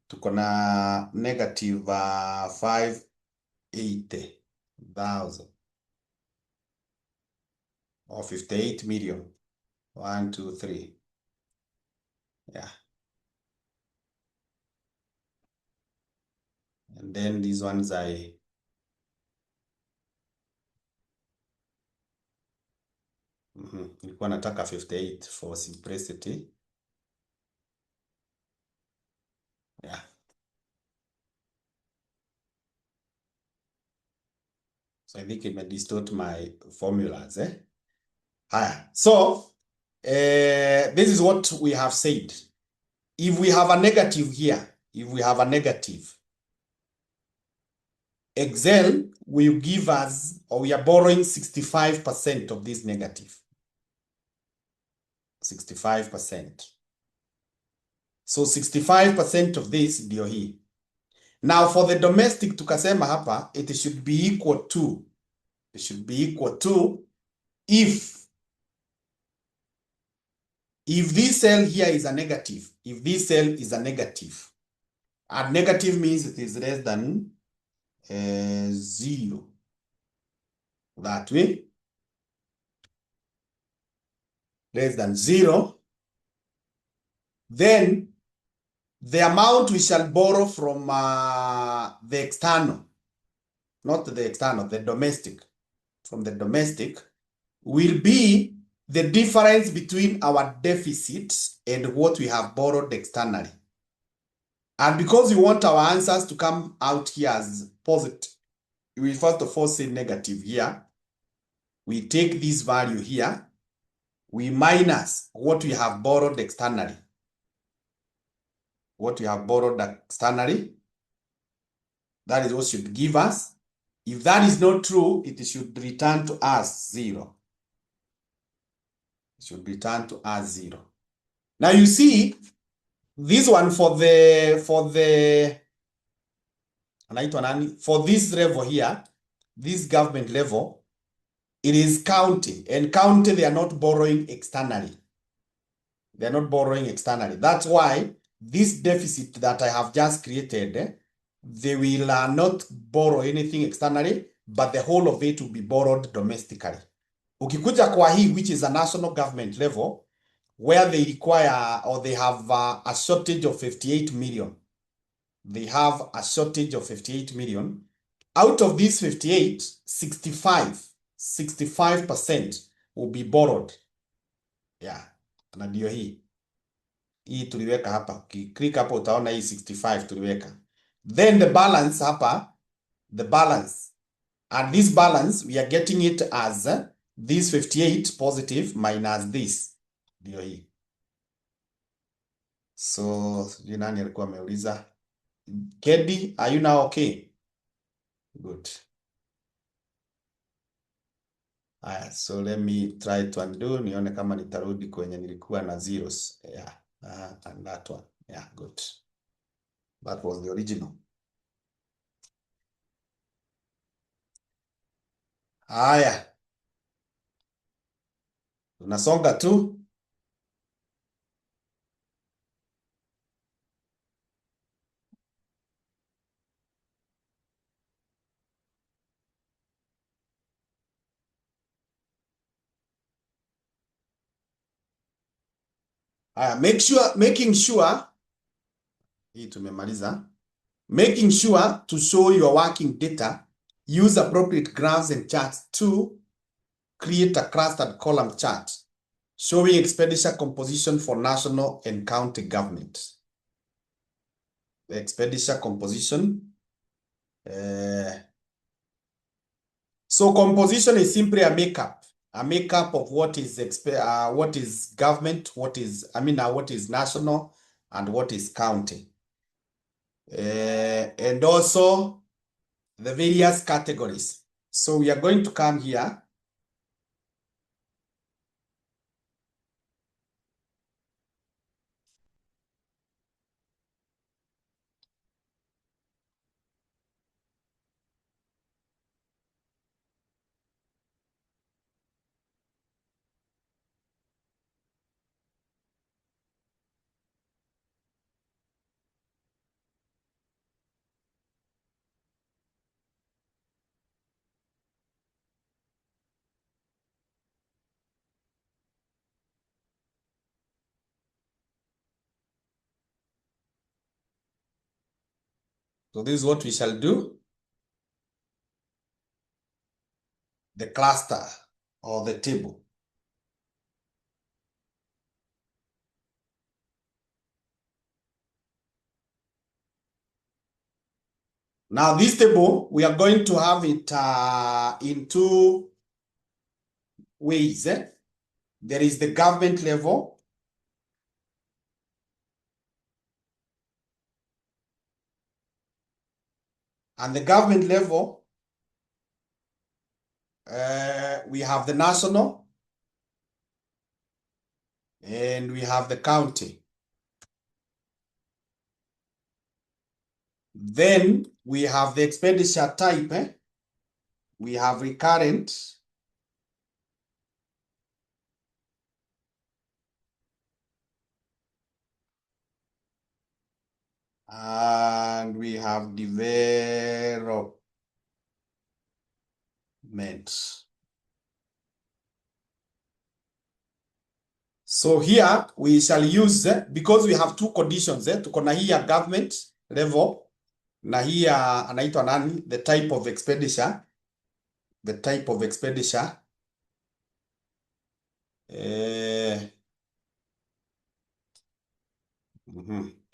tuko na negative 580,000 or 58 million. 1, 2, 3. Yeah. And then these ones nilikuwa nataka 58 for simplicity. Yeah. So I think it may distort my formulas. Higher. So this is what we have said. If we have a negative here, Excel will give us, or we are borrowing 65% of this negative. 65%. So 65% of this ndio hii. Now for the domestic tukasema hapa it should be equal to, if this cell here is a negative, if this cell is a negative, and negative means it is less than 0. That way, less than 0, then the amount we shall borrow from the external, not the external, the domestic, from the domestic, will be the difference between our deficit and what we have borrowed externally. And because we want our answers to come out here as positive, we first of all say negative here. We take this value here, we minus what we have borrowed externally. What we have borrowed externally, that is what should give us. If that is not true, it should return to us 0. It should return to us 0. Now you see, this one for this level here, this government level, it is county, and county, they are not borrowing externally. They are not borrowing externally. That's why this deficit that I have just created, they will not borrow anything externally, but the whole of it will be borrowed domestically. Ukikuja kwa hii, which is a national government level, where they require, or they have a shortage of 58 million. They have a shortage of 58 million. Out of these 58, 65% will be borrowed. Yeah, na ndio hii. Hii tuliweka hapa. Click hapa utaona hii 65 tuliweka. Then the balance hapa, the balance. And this balance, we are getting it as this 58 positive minus this. Ndio hii. So, nani alikuwa ameuliza? Kedi, are you now okay? Good. So let me try to undo, nione kama nitarudi kwenye nilikuwa na zeros. Yeah, and that one. Yeah, good. That was the original. Haya. Tunasonga tu. Making sure, hii tumemaliza. Making sure to show your working data, use appropriate graphs and charts to create a clustered column chart showing expenditure composition for national and county government. The expenditure composition. So composition is simply a makeup of what is government, what is national, and what is county. And also the various categories. So we are going to come here. So this is what we shall do. The cluster or the table. Now this table, we are going to have it in two ways. There is the government level. And the government level, we have the national and we have the county. Then we have the expenditure type. We have recurrent. And we have development. So here we shall use, because we have two conditions, tuko na hii ya government level na hii ya anaitwa nani, the type of expenditure,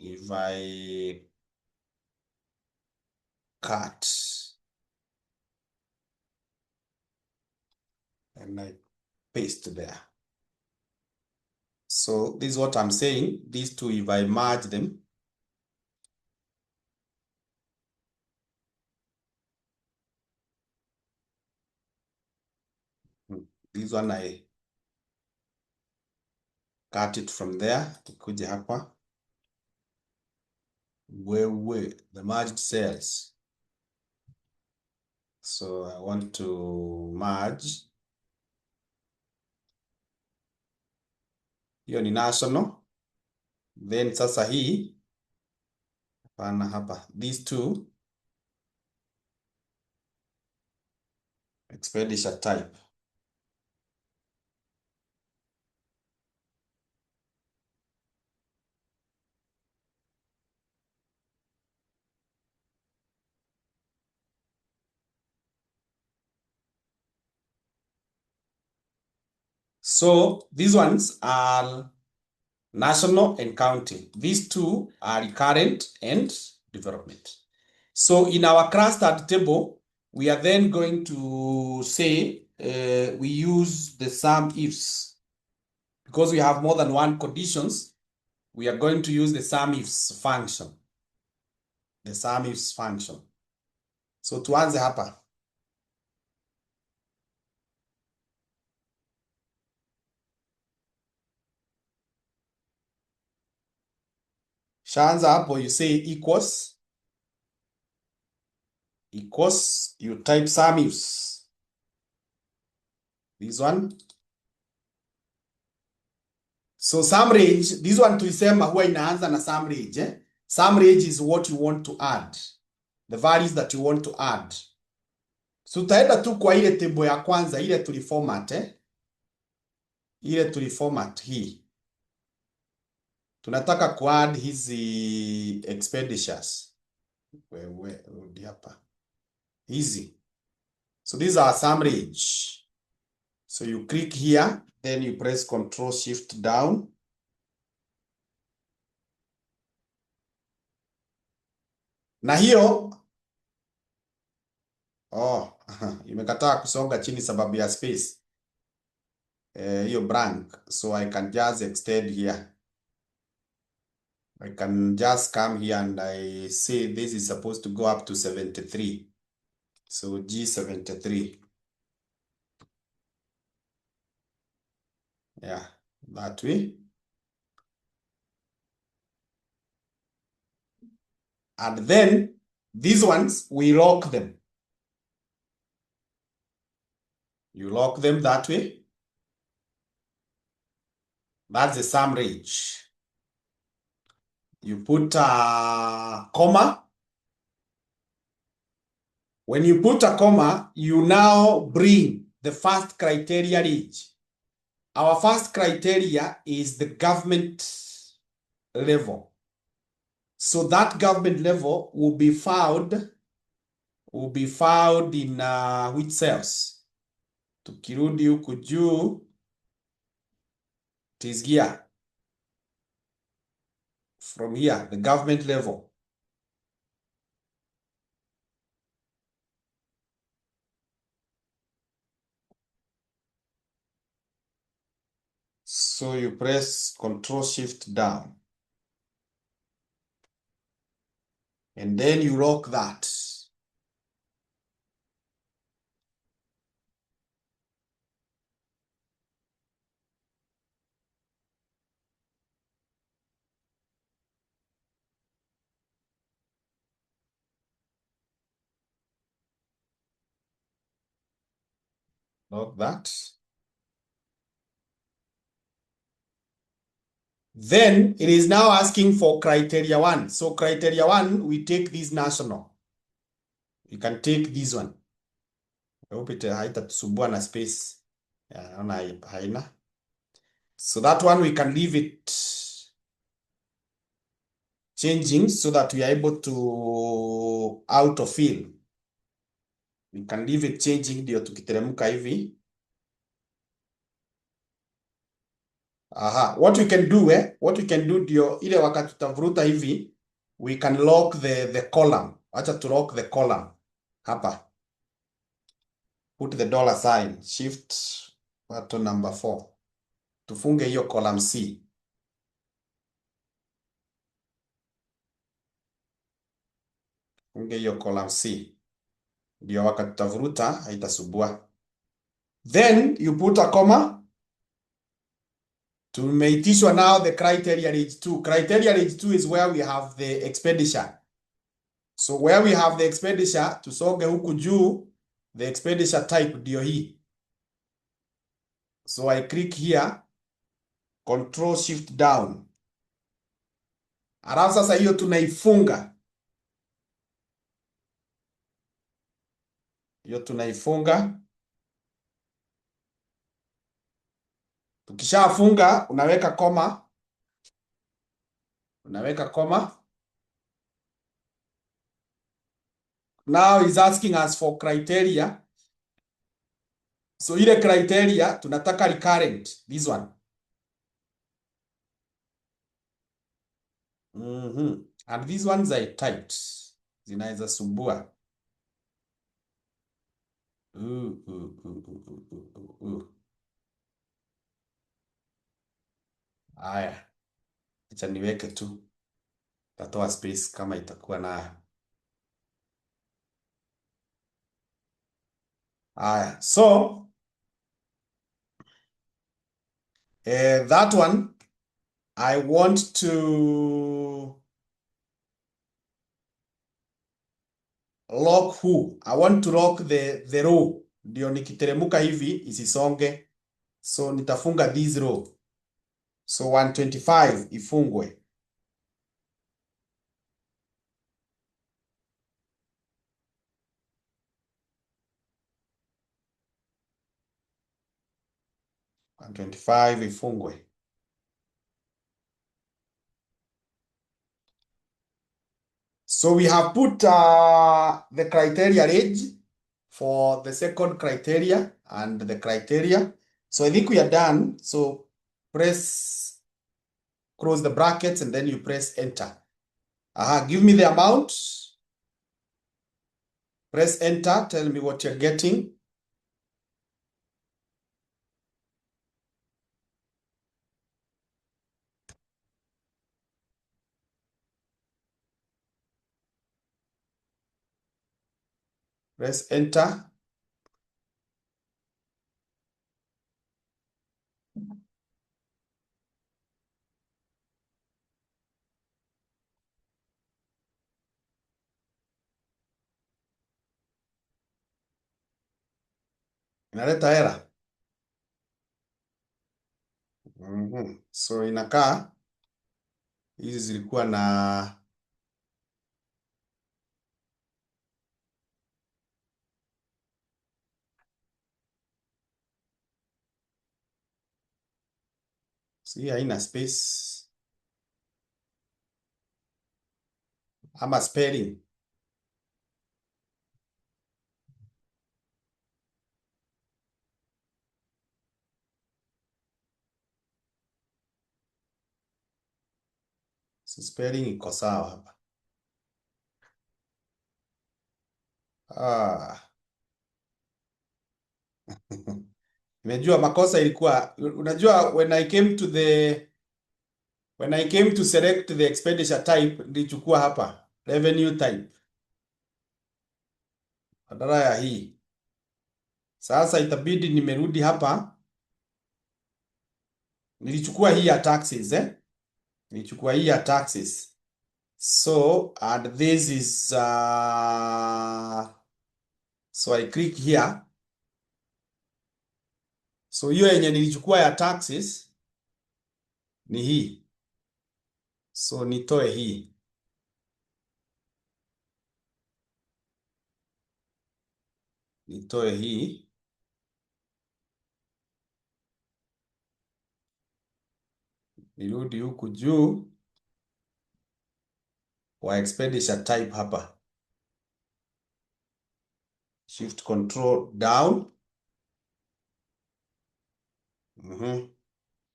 if I cut and I paste there. So this is what I'm saying. These two, if I merge them, this one I cut it from there. Ikuje hapa. Where the merged cells. So I want to merge. Hiyo ni national. Then sasa hii pana hapa, these two expenditure type. So these ones are national and county. These two are recurrent and development. So in our clustered table, we are then going to say we use the sum ifs. Because we have more than one conditions, we are going to use the sum ifs function. The sum ifs function. So tuanze hapa. Shaanza hapo, you say equals, you type sum ifs. This one. So sum range, this one tulisema huwa inaanza na sum range. Sum range is what you want to add. The values that you want to add. So tutaenda tu kwa ile table ya kwanza, ile tuliformat. Ile tuliformat hii. Tunataka kuadd hizi expenditures. Rudi hapa. Hizi. So these are sum range. So you click here, then you press Control Shift down. Na hiyo imekataa kusonga chini sababu ya space. Hiyo blank. So I can just extend here. I can just come here and I say this is supposed to go up to 73. So G73. Yeah, that way. And then these ones, we lock them. You lock them that way. That's the sum range. You put a comma. When you put a comma, you now bring the first criteria range. Our first criteria is the government level. So that government level will be found in which cells? Tukirudi huku juu, it is here. From here, the government level. So you press Control Shift down. And then you lock that. Lock that. Then it is now asking for criteria 1. So criteria 1, we take this national. You can take this one. I hope it haitatusumbua na space. Naona haina. So that one we can leave it changing so that we are able to autofill. We can leave it changing ndio tukiteremka hivi. Aha, what we can do ndio ile wakati tutavuruta hivi, we can lock the column. Acha to lock the column hapa. Put the dollar sign, shift button number 4. Tufunge hiyo column C. Funge hiyo column C. Ndio wakati tutavuruta haitasubua. Then you put a comma. Tumeitishwa now the criteria range 2. Criteria range 2 is where we have the expenditure. So where we have the expenditure, tusonge huku juu, the expenditure type ndio hii. So I click here, control shift down. Alafu sasa hiyo tunaifunga. Hiyo tunaifunga. Tukishafunga, unaweka koma. Unaweka koma. Now he's asking us for criteria. So ile criteria, tunataka recurrent. This one. And these ones are tight. Zinaweza sumbua. Aya. Acha niweke tu. Tatoa space kama itakuwa nayo. Aya. So that one I want to lock who? I want to lock the row. Ndio nikiteremuka hivi isisonge. So nitafunga this row. So 125 ifungwe. And 25 ifungwe. So we have put the criteria range for the second criteria and the criteria. So I think we are done. So close the brackets and then you press enter. Give me the amount. Press enter. Tell me what you're getting. Press enter. Inaleta error. So inakaa hizi zilikuwa na si haina space ama spelling. So spelling iko sawa hapa. Nimejua makosa ilikuwa, unajua when I came to select the expenditure type, nilichukua hapa revenue type badala ya hii. Sasa itabidi nimerudi hapa, nilichukua hii ya taxes nilichukua hii ya taxes. So and this is so I click here. So hiyo yenye nilichukua ya taxes ni hii. So nitoe hii. Nitoe hii. Nirudi huku juu kwa expenditure type hapa. Shift control down.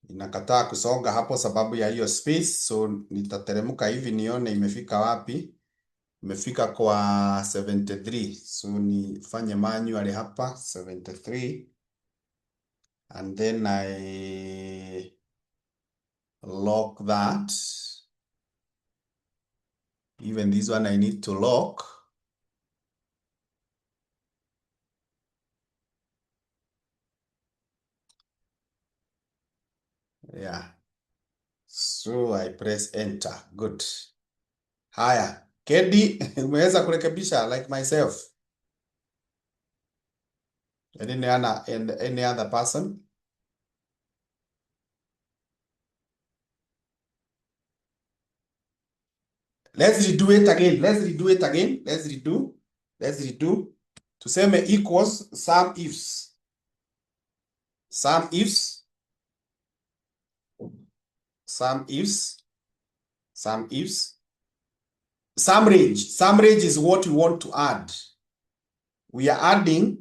Inakataa kusonga hapo sababu ya hiyo space, so nitateremka hivi nione imefika wapi. Imefika kwa 73, so nifanye manually hapa 73, and then I lock that. Even this one I need to lock. Yeah. So I press enter. Good. Haya. Kedi, umeweza kurekebisha like myself? Any other person? Let's redo it again. Let's redo. Tuseme equals some ifs. Some ifs. Some ifs. Some ifs. Some range. Some range is what we want to add. We are adding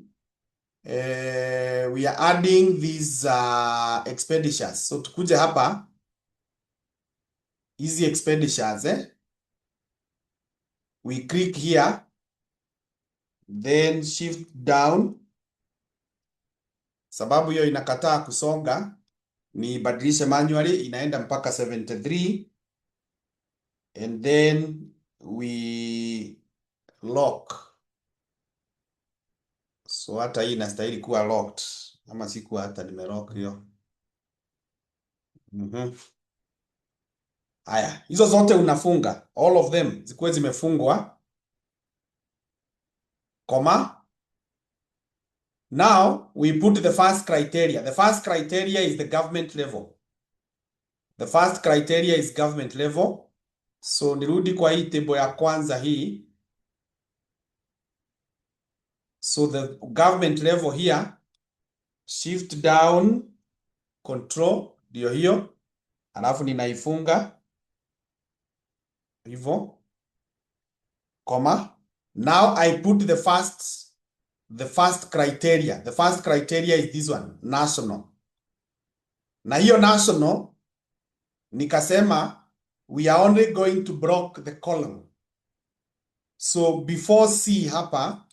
these expenditures. So tukuje hapa hizi expenditures, we click here, then shift down. Sababu hiyo inakataa kusonga, ni badilishe manually, inaenda mpaka 73, and then we lock. So hata hii inastahili kuwa locked, ama sikuwa hata nimelock hiyo. Haya, hizo zote unafunga, all of them zikuwe zimefungwa, comma. Now we put the first criteria. The first criteria is the government level. The first criteria is government level. So nirudi kwa hii table ya kwanza hii. So the government level here, shift down, control, ndio hiyo. Alafu ninaifunga hivyo, comma. Now I put the first criteria. The first criteria is this one, national. Na hiyo national, nikasema we are only going to block the column. So before C hapa,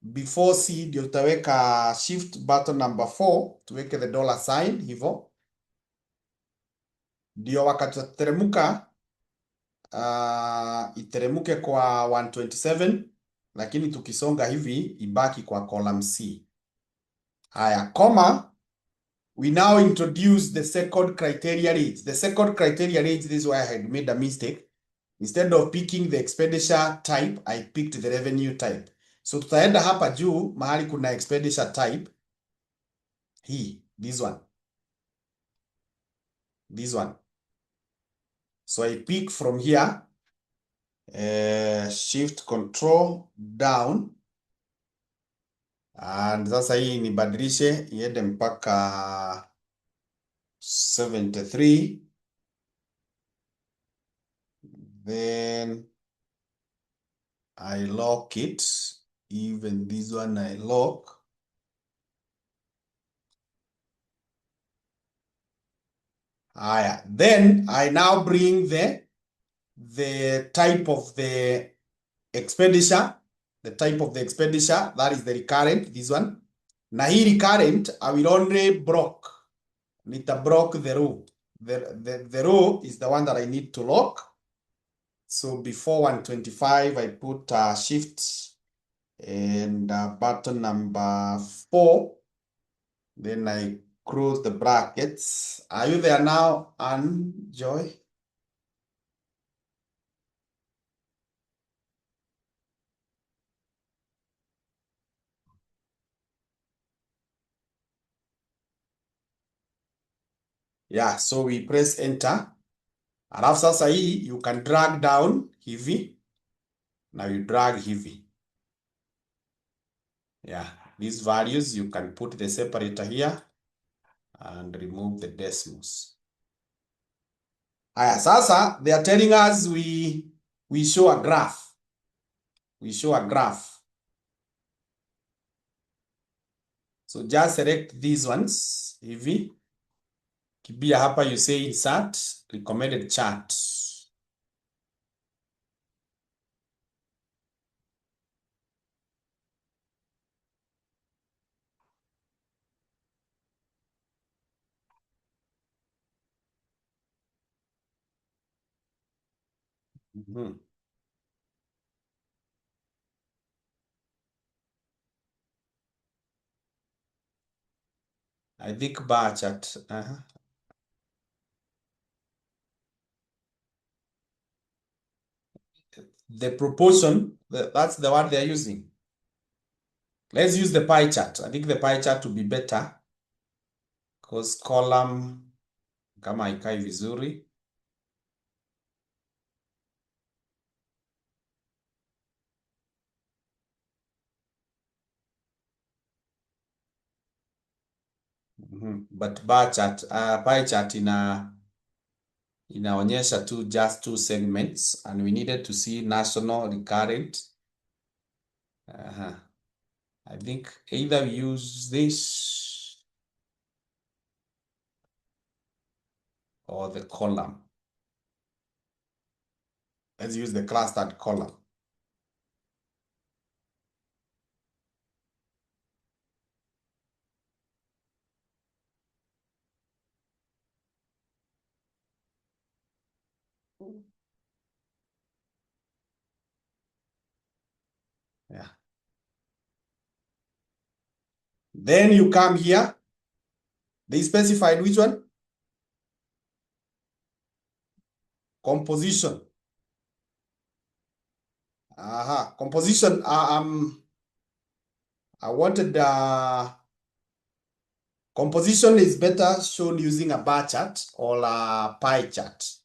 before C ndio tutaweka shift button number 4, tuweke the dollar sign hivyo. Ndio wakati tutateremka iteremuke kwa 127, lakini tukisonga hivi ibaki kwa column C. Haya, comma. We now introduce the second criteria range. The second criteria range, this is why I had made a mistake. Instead of picking the expenditure type, I picked the revenue type. So tutaenda hapa juu mahali kuna expenditure type. Hii, this one. This one. So I pick from here, shift control down. And sasa hii nibadilishe iende mpaka 73. Then I lock it. Even this one I lock. Then I now bring the type of the expenditure. The type of the expenditure, that is the recurrent, this one. Na hii recurrent, I will only block. Nita block the row. The row is the one that I need to lock. So before 125, I put shift and button number 4. Then I close the brackets. Are you there now, Anne Joy? Yeah, so we press enter. Alafu sasa hii you can drag down hivi. Now you drag hivi. Yeah, these values you can put the separator here and remove the decimals. Aya, sasa they are telling us we show a graph. We show a graph. So just select these ones hivi. Kibia hapa you say insert recommended chart. I think bar chart. The proportion, that's the one they're using. Let's use the pie chart. I think the pie chart will be better because column kama haikai vizuri. But bar chart, pie chart inaonyesha tu just two segments and we needed to see national recurrent. I think either we use this or the column. Let's use the clustered column. Yeah. Then you come here. They specified which one? Composition. Composition. I wanted composition is better shown using a bar chart or a pie chart.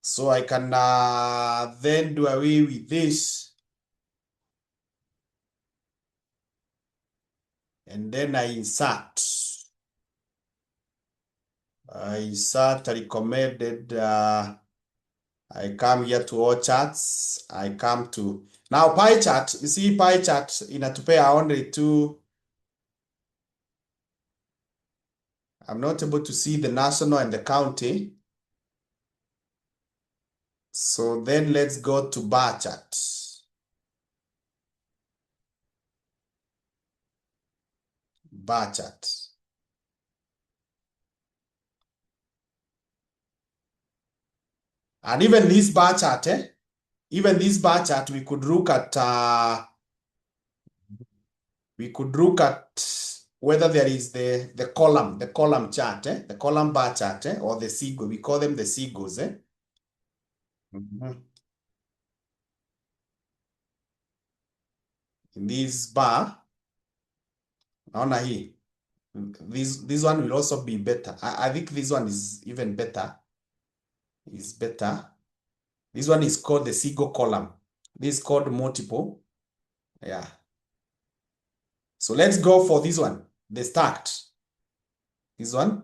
So I can then do away with this. And then I insert. I recommended. I come here to all charts. I come to now pie chart. You see pie chart inatupea only two. I'm not able to see the national and the county. So then let's go to bar chart. Bar chart. And even this bar chart, even this bar chart, we could look at whether there is the column chart, the column bar chart, or the seagull. We call them the seagulls. In this bar, naona hii. This one will also be better. I think this one is even better. Is better. This one is called the seagull column. This is called multiple. Yeah. So let's go for this one, the stacked. This one,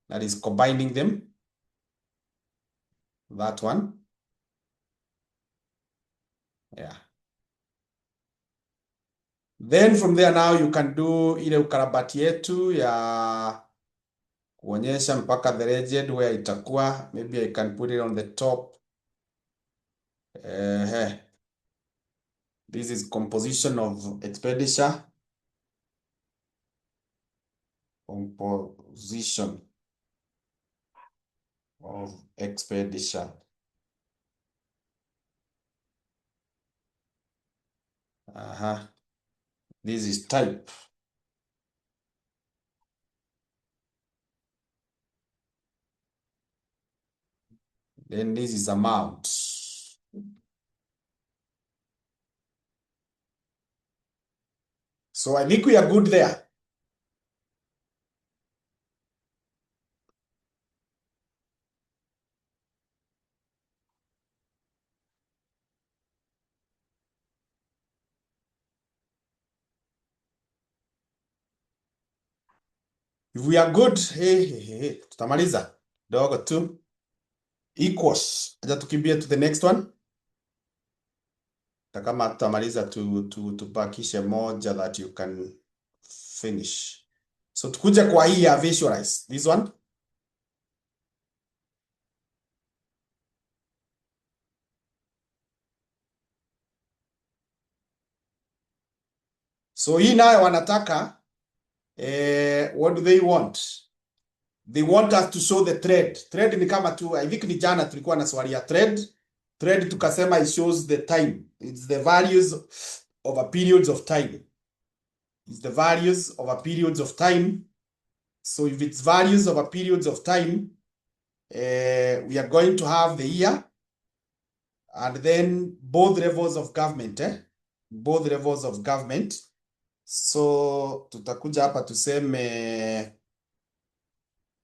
that is combining them. That one. Yeah. Then from there now you can do ile ukarabati yetu ya kuonyesha mpaka the legend where itakuwa. Maybe I can put it on the top. This is composition of expenditure. Composition of expenditure. This is type. Then this is amount. So I think we are good there. If we are good, tutamaliza dogo tu. Equals. Acha tukimbie to the next one. Kama tutamaliza tubakishe moja that you can finish. So tukuje kwa hii ya visualize. This one. So hii nayo wanataka what do they want? They want us to show the thread. Thread ni kama tu, I think ni jana tulikuwa na swali ya thread. Thread tukasema it shows the time. It's the values of a periods of time. It's the values of a periods of time. So if it's values of a periods of time, we are going to have the year and then both levels of government, both levels of government. So tutakuja hapa tuseme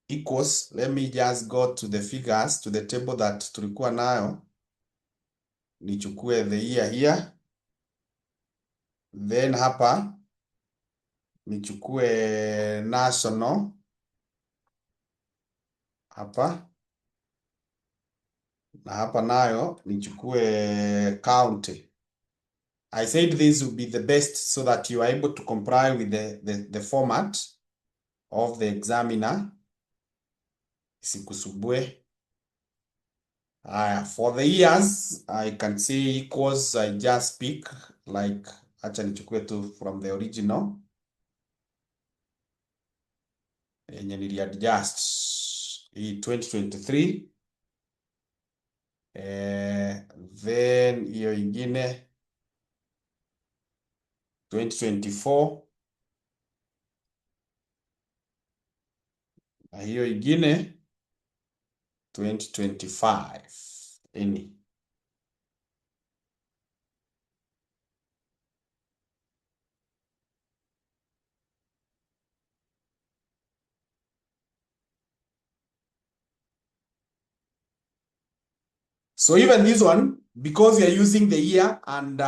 equals. Let me just go to the figures, to the table that tulikuwa nayo. Nichukue the year here. Then hapa nichukue national hapa. Na hapa nayo nichukue county. I said this would be the best so that you are able to comply with the format of the examiner. Sikusubue. For the years, I can say equals, I just pick like, acha nichukue tu from the original. Yenye niliadjust. Hii 2023. Then hiyo ingine 2024. Na hiyo ingine 2025. Any. So even this one, because we are using the year and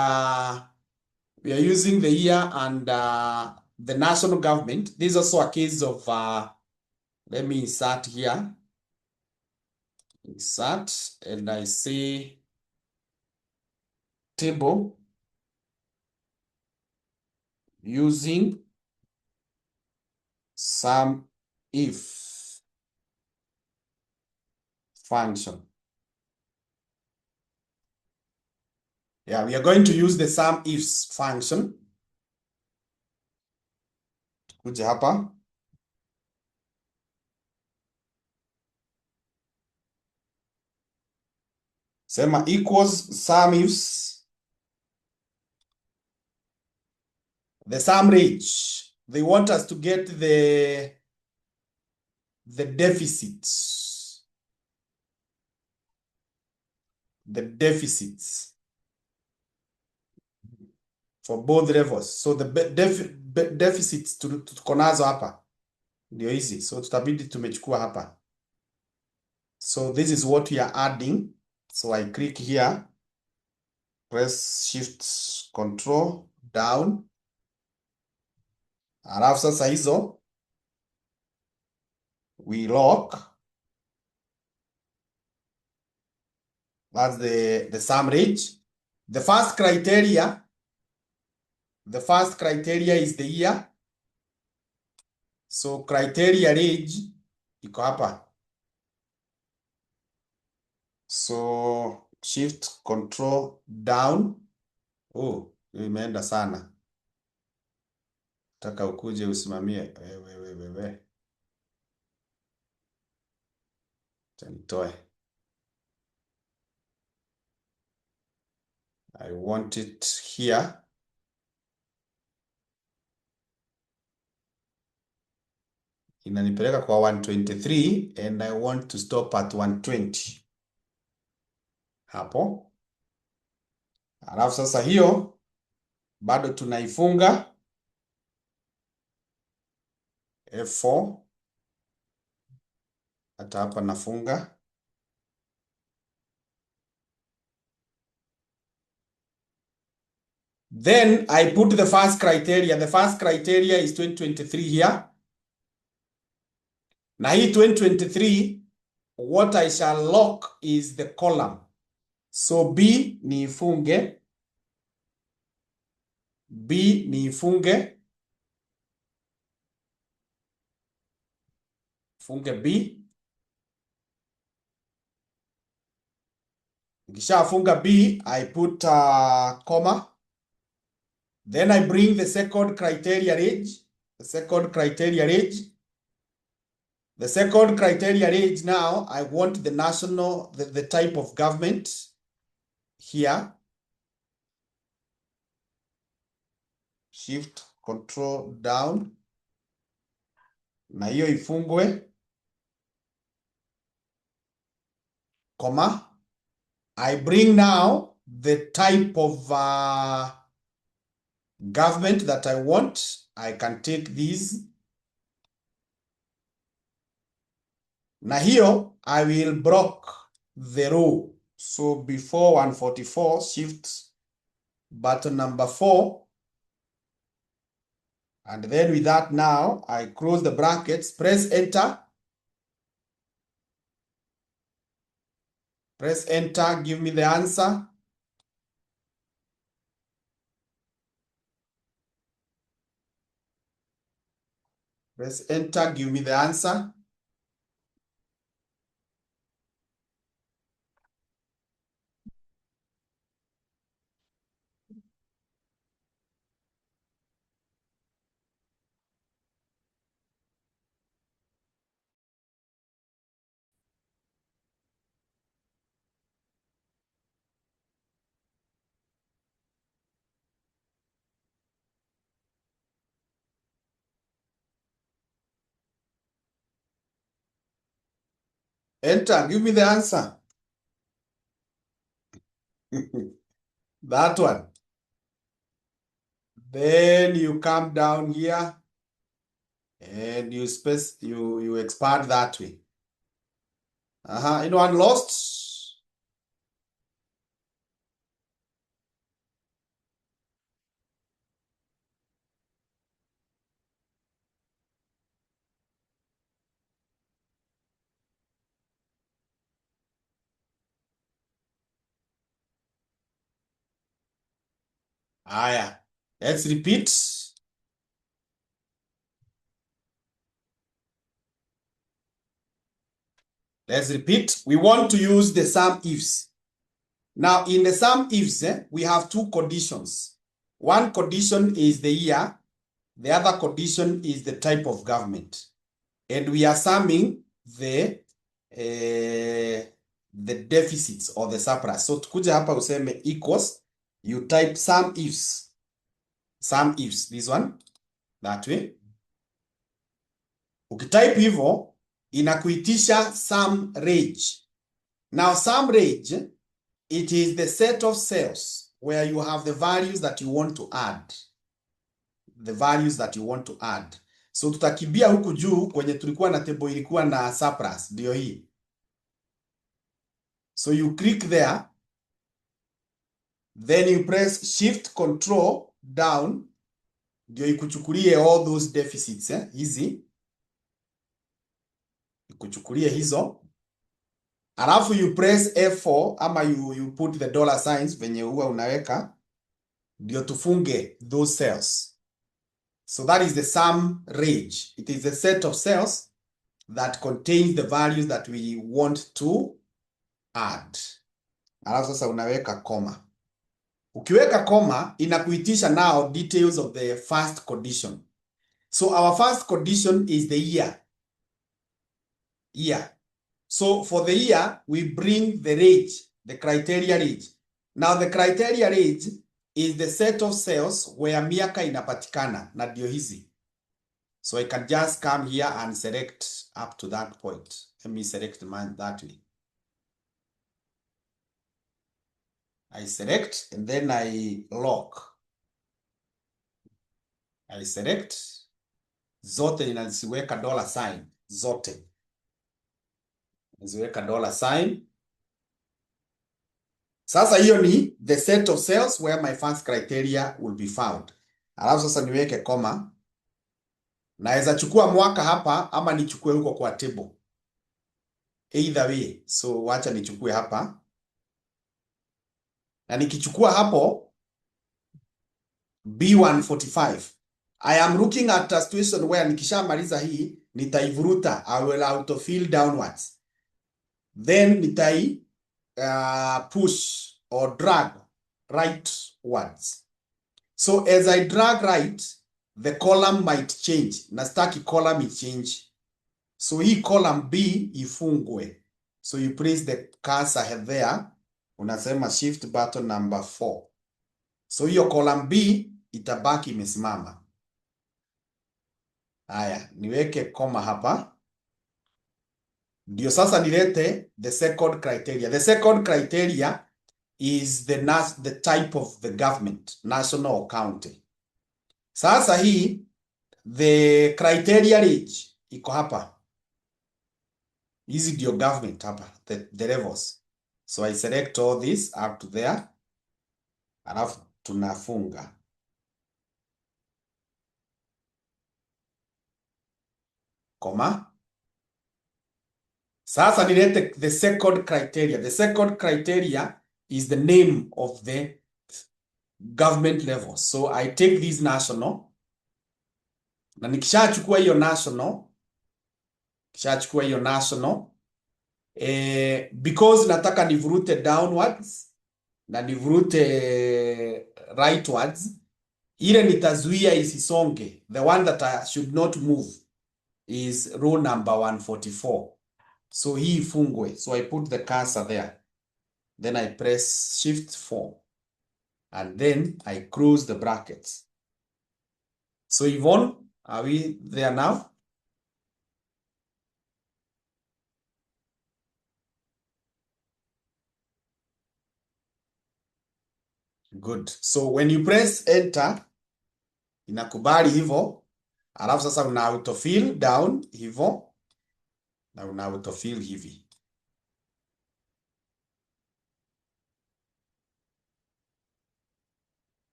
we are using the year and the national government, this is also a case of, let me insert here. Insert, and I say table using sum if function. Yeah, we are going to use the sum ifs function. Kuja hapa. Sema equals sum ifs. The sum range. They want us to get the deficits. The deficits for both levels. So the deficits tuko nazo hapa ndio hizi. So tutabidi tumechukua hapa. So this is what we are adding. So I click here, press shift control down. Alafu sasa hizo we lock. That's the sum range. The first criteria is the year. So criteria range iko hapa. So shift control down. Oh, imeenda sana. Taka ukuje usimamie. Wewe. Tanitoe. I want it here. Inanipeleka kwa 123 and I want to stop at 120. Hapo. Alafu sasa hiyo bado tunaifunga F4. Hata hapa nafunga. Then I put the first criteria. The first criteria is 2023 here. Na hii 2023, what I shall lock is the column. So B niifunge, B niifunge, funge B. Nikishafunga B, I put comma. Then I bring the second criteria range. The second criteria range. The second criteria range now, I want the national, the type of government here. Shift control down. Na hiyo ifungwe. Comma. I bring now the type of government that I want. I can take these. Na hiyo, I will block the row. So before 144, shift button number 4. And then with that now, I close the brackets, press enter. Press enter, give me the answer. Press enter, give me the answer. Enter, give me the answer. That one. Then you come down here and you expand that way. Anyone lost? Aya. Let's repeat. Let's repeat. We want to use the sum ifs. Now, in the sum ifs, we have two conditions. One condition is the year. The other condition is the type of government. And we are summing the deficits or the surplus. So tukuja hapa useme equals, you type sum ifs. Sum ifs, this one, that way. Ukitype hivyo, inakuitisha sum range. Now, sum range, it is the set of cells where you have the values that you want to add. The values that you want to add. So tutakibia huku juu kwenye tulikuwa na table ilikuwa na surplus, ndio hii. So you click there, then you press shift control down, ndio ikuchukulie all those deficits, hizi. Ikuchukulie hizo. Alafu you press F4 ama you put the dollar signs venye huwa unaweka, ndio tufunge those cells. So that is the sum range. It is a set of cells that contains the values that we want to add. Alafu sasa unaweka comma. Ukiweka comma, inakuitisha now details of the first condition. So our first condition is the year. Year. So for the year, we bring the range, the criteria range. Now the criteria range is the set of cells where miaka inapatikana na ndio hizi. So I can just come here and select up to that point. Let me select mine that way. I select and then I lock. I select. Zote ninaziweka dollar sign. Zote. Naziweka dollar sign. Sasa hiyo ni the set of cells where my first criteria will be found. Alafu sasa niweke comma. Naweza chukua mwaka hapa ama nichukue huko kwa table. Either way. So wacha nichukue hapa. Na nikichukua hapo B145. I am looking at a situation where nikishamaliza hii nitaivuruta. I will autofill downwards. Then nitai push or drag rightwards. So as I drag right, the column might change. Nastaki column change. So hii column B ifungwe. So you place the cursor there. Unasema shift button number 4. So hiyo column B itabaki imesimama. Haya, niweke koma hapa. Ndio sasa nilete the second criteria. The second criteria is the type of the government, national or county. Sasa hii the criteria range iko hapa. Hizi ndio government hapa, the levels. So I select all this up to there. Alafu tunafunga. Koma. Sasa nilete the second criteria. The second criteria is the name of the government level. So I take this national. Na nikishachukua hiyo national, because nataka nivurute downwards na nivurute rightwards, ile nitazuia isisonge. The one that I should not move is row number 144. So hii ifungwe. So I put the cursor there. Then I press shift 4. And then I close the brackets. So Yvonne, are we there now? Good. So when you press enter, inakubali hivyo. Alafu sasa una autofill down hivyo. Na una autofill hivi.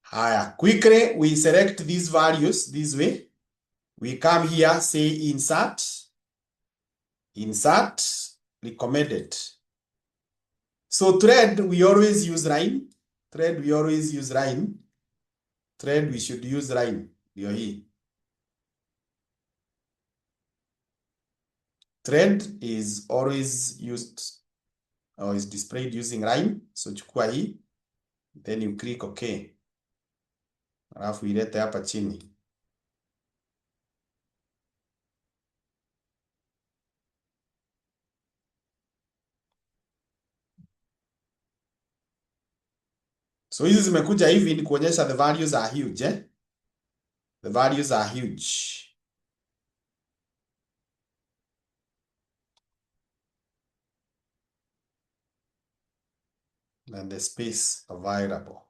Haya, quickly we select these values this way. We come here, say insert, recommended. So thread, we always use line. Thread, we should use line. Ndio hii. Thread is always used or is displayed using line. So chukua hii. Then you click OK. Alafu ilete hapa chini. So hizi zimekuja hivi ni kuonyesha the values are huge, eh? The values are huge. And the space available.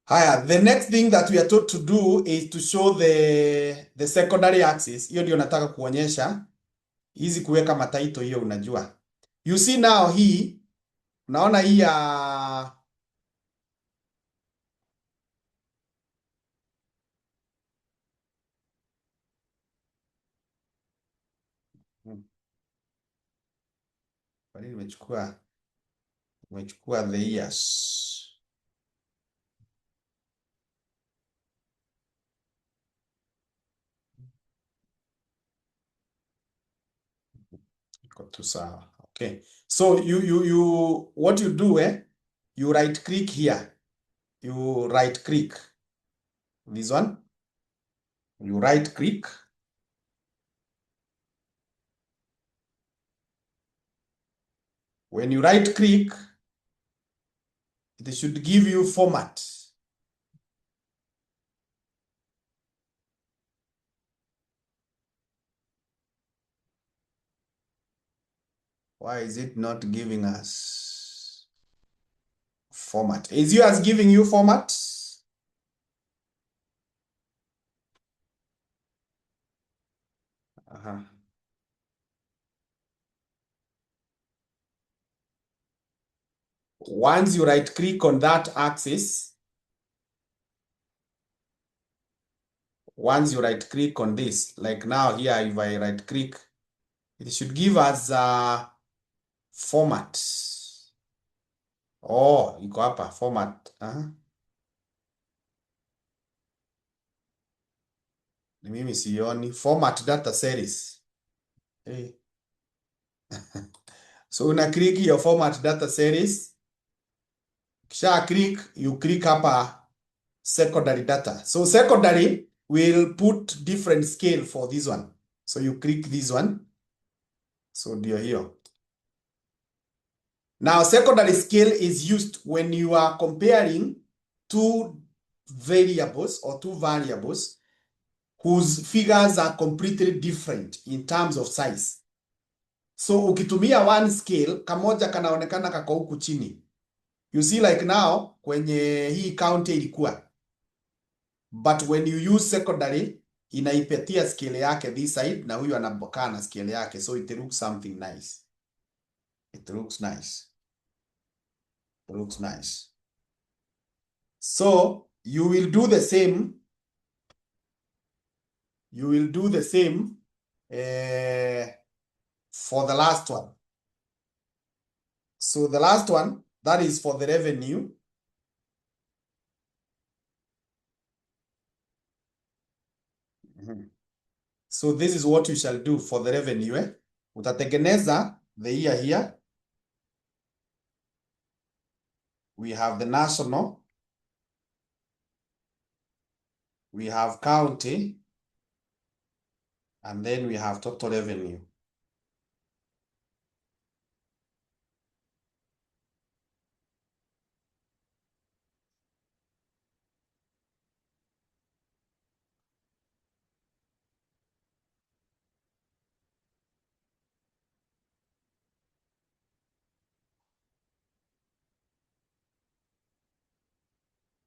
Haya, the next thing that we are taught to do is to show the secondary axis. Hiyo ndio nataka kuonyesha. Hizi kuweka mataito hiyo unajua. You see now hii, unaona hii ya kwa nini nimechukua the years. Iko tu sawa. Okay. So what you do, you right click here. You right click this one. You right click. When you right click, it should give you format. Why is it not giving us format? Is yours giving you format? Once you right click on that axis, once you right click on this, like now here, if I right click, it should give us a format. Oh, iko hapa format. Ni mimi sioni format data series. Hey. So una click your format data series. Kisha click, you click hapa secondary data. So secondary will put different scale for this one. So you click this one. So ndio hiyo. Now secondary scale is used when you are comparing two variables or two variables whose figures are completely different in terms of size. So ukitumia one scale, kamoja kanaonekana kako huku chini. You see like now kwenye hii county ilikuwa. But when you use secondary, inaipatia scale yake this side na huyu anabokaa na scale yake. So it looks something nice. It looks nice. It looks nice. So you will do the same. You will do the same for the last one. So the last one, that is for the revenue. So this is what you shall do for the revenue. Utatengeneza the year here. We have the national. We have county. And then we have total revenue.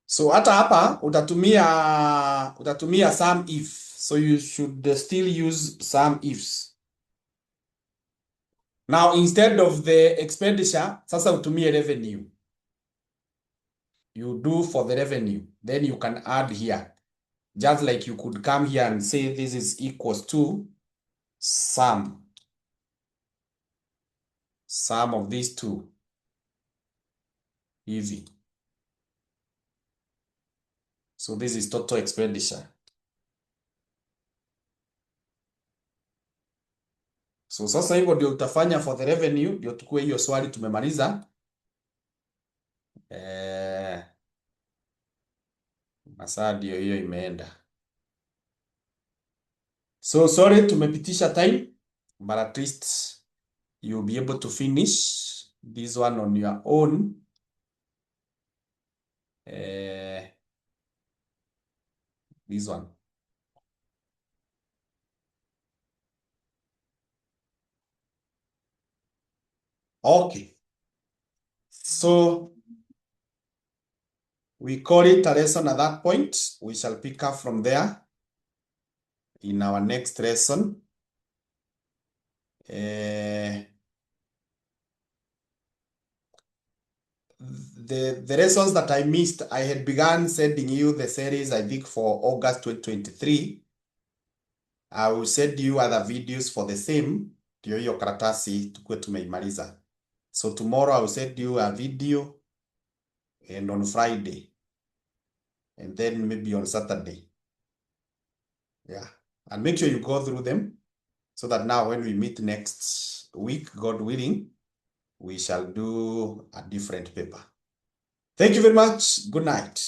So hata hapa utatumia some if. So you should still use some ifs. Now instead of the expenditure, sasa utumie revenue. You do for the revenue. Then you can add here. Just like you could come here and say this is equals to sum of these two. Easy. So this is total expenditure. So sasa hivyo ndio utafanya for the revenue, ndio tukue hiyo swali tumemaliza. Masaa ndio hiyo imeenda. So sorry tumepitisha time, but at least you'll be able to finish this one on your own. This one. Okay. So we call it a lesson at that point. We shall pick up from there in our next lesson. The lessons that I missed, I had begun sending you the series, I think, for August 2023. I will send you other videos for the same. Ndio hiyo karatasi tukue tumeimaliza. So tomorrow I will send you a video, and on Friday, and then maybe on Saturday. Yeah, and make sure you go through them so that now when we meet next week, God willing, we shall do a different paper. Thank you very much. Good night.